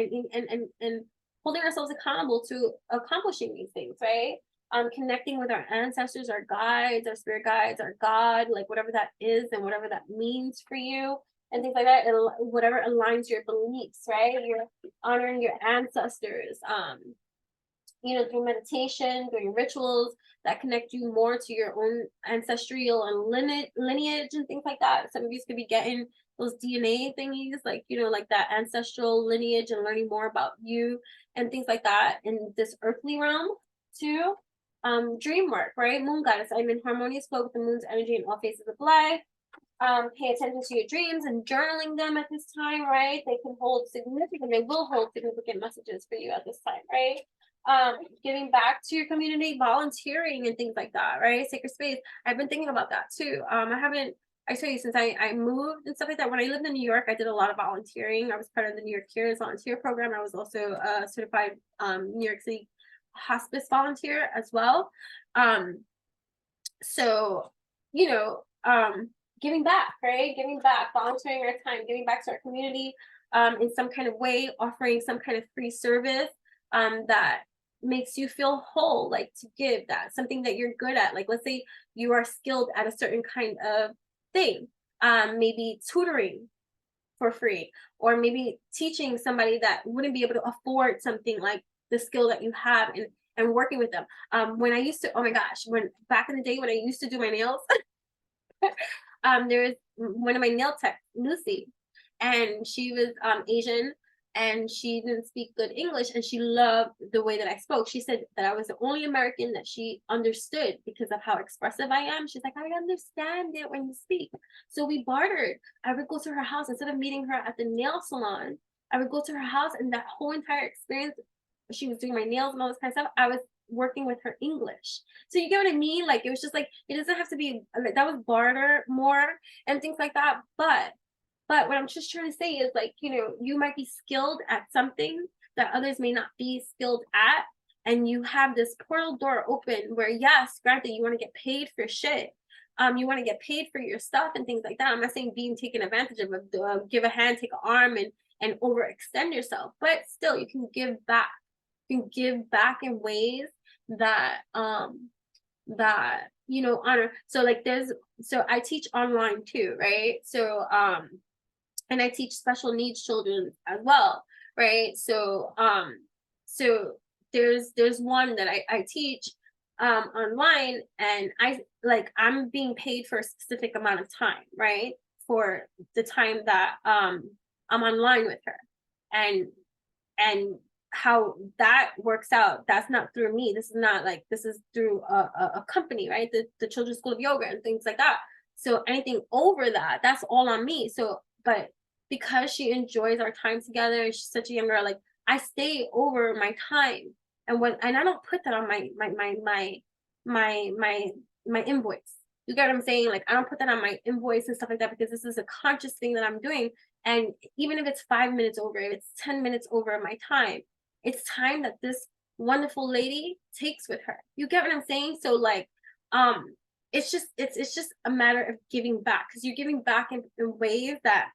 holding ourselves accountable to accomplishing these things, right? Connecting with our ancestors, our guides, our spirit guides, our God, like whatever that is and whatever that means for you, and things like that, whatever aligns your beliefs, right? You're honoring your ancestors, through meditation, through your rituals, that connect you more to your own ancestral and lineage and things like that. Some of you could be getting those DNA thingies, like, you know, like that ancestral lineage and learning more about you and things like that in this earthly realm too. Dream work, right? Moon goddess, I'm in harmonious flow with the moon's energy in all phases of life. Pay attention to your dreams and journaling them at this time, right? They will hold significant messages for you at this time, right? Giving back to your community, volunteering and things like that, right? Sacred space. I've been thinking about that too. I tell you, since I moved and stuff like that, when I lived in New York, I did a lot of volunteering. I was part of the New York Cares volunteer program. I was also a certified New York City hospice volunteer as well. So, you know, giving back, right? Giving back, volunteering our time, giving back to our community in some kind of way, offering some kind of free service that makes you feel whole, like to give that, something that you're good at. Like, let's say you are skilled at a certain kind of thing, maybe tutoring for free, or maybe teaching somebody that wouldn't be able to afford something like the skill that you have, and working with them. When I used to, oh my gosh, when back in the day when I used to do my nails, there was one of my nail techs, Lucy, and she was Asian, and she didn't speak good English, and she loved the way that I spoke. She said that I was the only American that she understood because of how expressive I am. She's like, I understand it when you speak. So we bartered. I would go to her house instead of meeting her at the nail salon. I would go to her house, and that whole entire experience, she was doing my nails and all this kind of stuff, I was working with her English. So you get what I mean? Like, it was just like, it doesn't have to be like, that was barter more and things like that. But what I'm just trying to say is, like, you know, you might be skilled at something that others may not be skilled at, and you have this portal door open where, yes, granted, you want to get paid for shit. You want to get paid for your stuff and things like that. I'm not saying being taken advantage of, give a hand, take an arm, and overextend yourself, but still, you can give back. You can give back in ways that you know, honor. So like so I teach online too, right? So and I teach special needs children as well, right? So so there's one that I teach online, and I'm being paid for a specific amount of time, right? For the time that I'm online with her. And how that works out, that's not through me. This is not like, this is through a company, right? The Children's School of Yoga and things like that. So anything over that, that's all on me. So, but because she enjoys our time together, and she's such a young girl, like, I stay over my time, and I don't put that on my invoice. You get what I'm saying? Like, I don't put that on my invoice and stuff like that, because this is a conscious thing that I'm doing. And even if it's 5 minutes over, if it's 10 minutes over my time, it's time that this wonderful lady takes with her. You get what I'm saying? So like, it's just a matter of giving back, because you're giving back in ways that,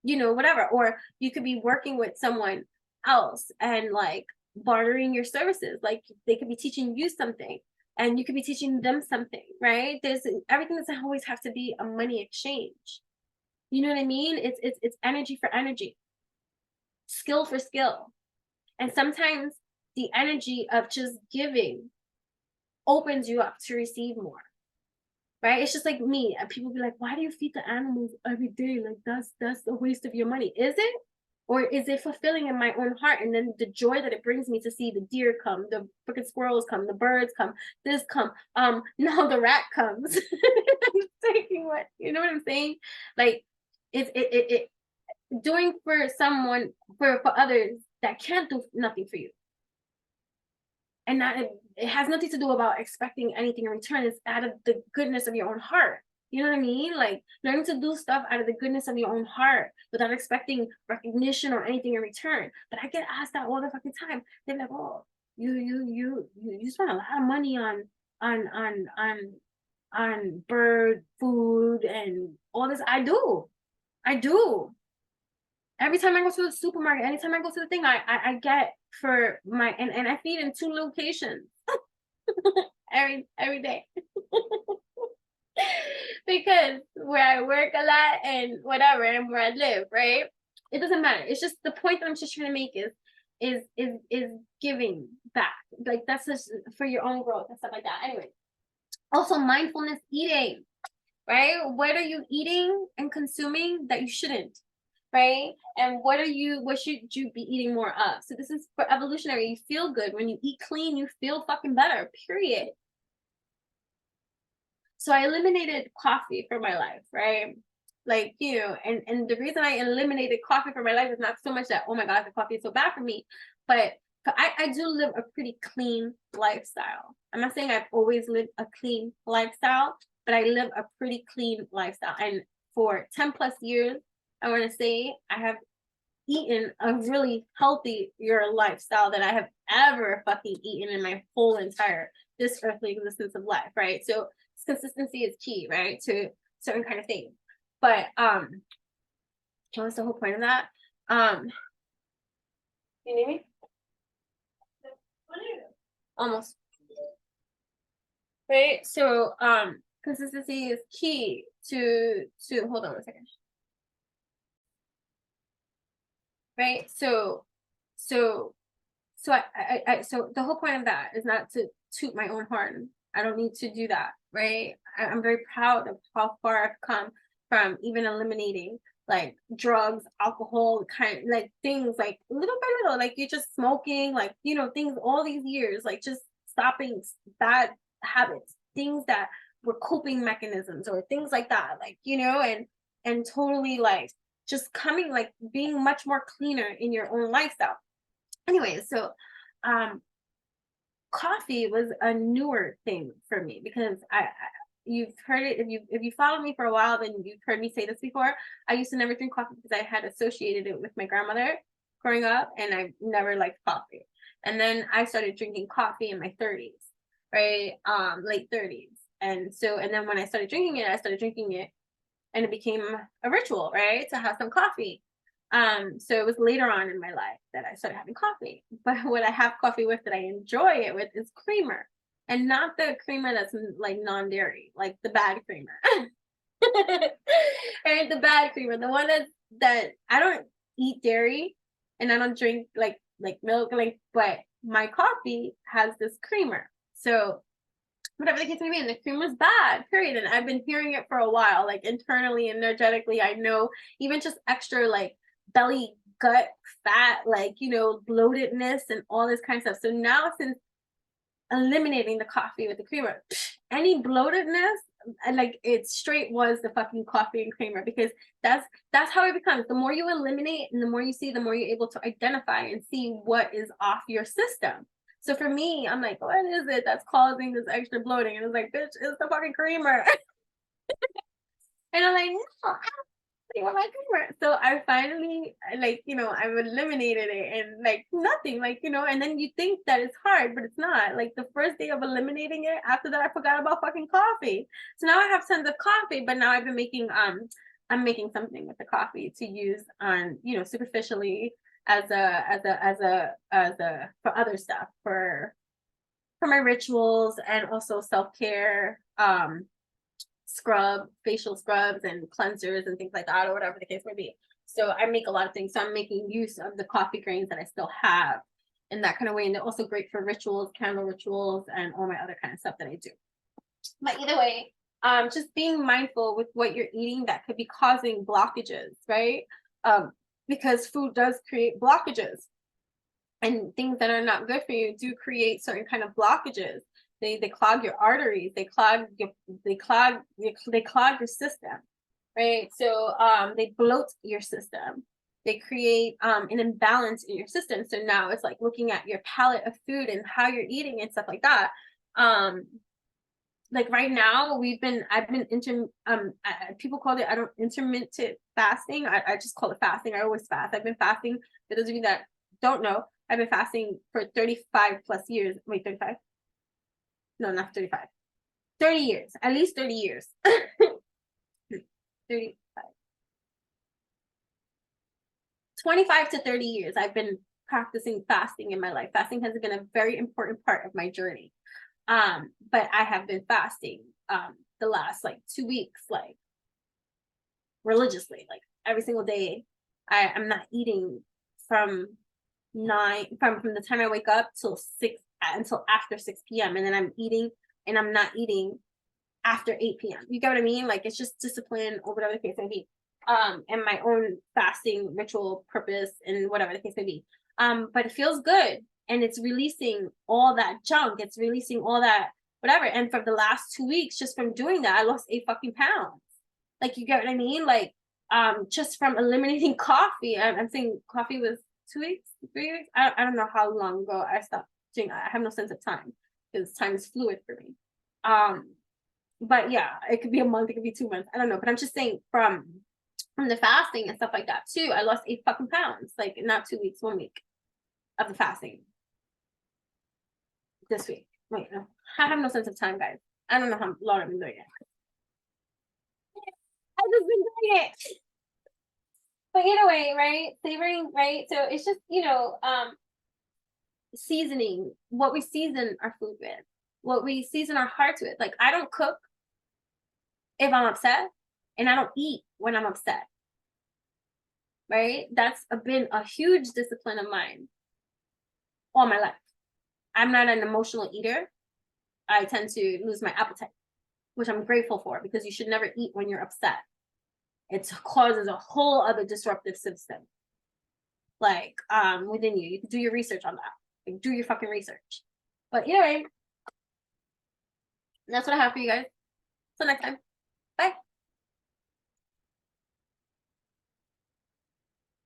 you know, whatever. Or you could be working with someone else and like bartering your services. Like, they could be teaching you something, and you could be teaching them something, right? Everything doesn't always have to be a money exchange. You know what I mean? It's energy for energy, skill for skill. And sometimes the energy of just giving opens you up to receive more, right? It's just like me. And people be like, why do you feed the animals every day? Like, that's a waste of your money. Is it? Or is it fulfilling in my own heart? And then the joy that it brings me to see the deer come, the freaking squirrels come, the birds come, this come, now the rat comes. Taking what, you know what I'm saying? Like, it doing for someone, for others that can't do nothing for you. And that it has nothing to do about expecting anything in return. It's out of the goodness of your own heart. You know what I mean? Like, learning to do stuff out of the goodness of your own heart without expecting recognition or anything in return. But I get asked that all the fucking time. They're like, oh, you spend a lot of money on bird food and all this. I do. Every time I go to the supermarket, anytime I go to the thing, I get for my, and I feed in 2 locations every day. Because where I work a lot and whatever, and where I live, right? It doesn't matter. It's just the point that I'm just trying to make is, is giving back. Like that's just for your own growth and stuff like that. Anyway, also mindfulness eating, right? What are you eating and consuming that you shouldn't, right? And what should you be eating more of? So this is for evolutionary. You feel good when you eat clean, you feel fucking better, period. So I eliminated coffee from my life, right? Like, you know, and the reason I eliminated coffee from my life is not so much that, oh my God, the coffee is so bad for me, but I do live a pretty clean lifestyle. I'm not saying I've always lived a clean lifestyle, but I live a pretty clean lifestyle. And for 10 plus years, I want to say I have eaten a really healthier lifestyle than I have ever fucking eaten in my whole entire this earthly existence of life, right? So consistency is key, right, to certain kind of things. But what was the whole point of that? You need me? Almost. Right. So consistency is key to hold on a second. Right. So the whole point of that is not to toot my own horn. I don't need to do that, right? I'm very proud of how far I've come from even eliminating like drugs, alcohol, kind of like things like little by little, like you're just smoking, like, you know, things all these years, like just stopping bad habits, things that were coping mechanisms or things like that, like, you know, and totally like just coming, like being much more cleaner in your own lifestyle. Anyway, so coffee was a newer thing for me because I you've heard it, if you follow me for a while, then you've heard me say this before. I used to never drink coffee because I had associated it with my grandmother growing up, and I never liked coffee. And then I started drinking coffee in my 30s, right? Late 30s. And then when I started drinking it, and it became a ritual, right? To have some coffee. So it was later on in my life that I started having coffee. But what I have coffee with that I enjoy it with is creamer. And not the creamer that's like non-dairy, like the bad creamer. Right? The bad creamer. The one that I don't eat dairy and I don't drink like milk, like, but my coffee has this creamer. So whatever the case may be, and the creamer's bad, period. And I've been hearing it for a while, like internally, energetically. I know even just extra like belly gut fat, like, you know, bloatedness and all this kind of stuff. So now, since eliminating the coffee with the creamer, any bloatedness, like it straight was the fucking coffee and creamer, because that's how it becomes. The more you eliminate and the more you see, the more you're able to identify and see what is off your system. So for me, I'm like, what is it that's causing this extra bloating? And it's like, bitch, it's the fucking creamer. And I'm like, no, I don't want my creamer. So I finally, like, you know, I've eliminated it, and like nothing, like, you know, and then you think that it's hard, but it's not. Like the first day of eliminating it, after that, I forgot about fucking coffee. So now I have tons of coffee, but now I've been making, I'm making something with the coffee to use on, you know, superficially as a for other stuff, for my rituals, and also self-care, facial scrubs and cleansers and things like that, or whatever the case may be. So I make a lot of things. So I'm making use of the coffee grains that I still have in that kind of way. And they're also great for rituals, candle rituals, and all my other kind of stuff that I do. But either way, just being mindful with what you're eating that could be causing blockages, right? Because food does create blockages, and things that are not good for you do create certain kind of blockages. They clog your arteries, they clog your system, right? So they bloat your system, they create an imbalance in your system. So now it's like looking at your palette of food and how you're eating and stuff like that. Like right now, people call it, I don't, intermittent fasting. I just call it fasting. I always fast. I've been fasting, for those of you that don't know, I've been fasting for 35 plus years. Wait, 35? No, not 35. 30 years, at least 30 years. 35. 25 to 30 years I've been practicing fasting in my life. Fasting has been a very important part of my journey. But I have been fasting the last like 2 weeks, like religiously, like every single day. I'm not eating from from the time I wake up till until after 6 p.m. and then I'm eating and I'm not eating after 8 p.m. You get what I mean? Like it's just discipline or whatever the case may be. And my own fasting ritual purpose and whatever the case may be. But it feels good and it's releasing all that junk. It's releasing all that whatever. And for the last 2 weeks, just from doing that, I lost 8 fucking pounds. Like, you get what I mean? Like, just from eliminating coffee. I'm saying coffee was 2 weeks, 3 weeks. I don't know how long ago I stopped drinking. I have no sense of time because time is fluid for me. But yeah, it could be a month, it could be 2 months. I don't know. But I'm just saying from the fasting and stuff like that too, I lost 8 fucking pounds. Like not 2 weeks, 1 week of the fasting. This week. Wait, no. I have no sense of time, guys. I don't know how long I've been doing it. I've just been doing it. But either way, right? Savoring, right? So it's just, seasoning, what we season our food with, what we season our hearts with. Like, I don't cook if I'm upset, and I don't eat when I'm upset. Right? That's been a huge discipline of mine all my life. I'm not an emotional eater. I tend to lose my appetite, which I'm grateful for, because you should never eat when you're upset. It causes a whole other disruptive system, like within you. You can do your research on that. Like, do your fucking research. But anyway, that's what I have for you guys. Till next time.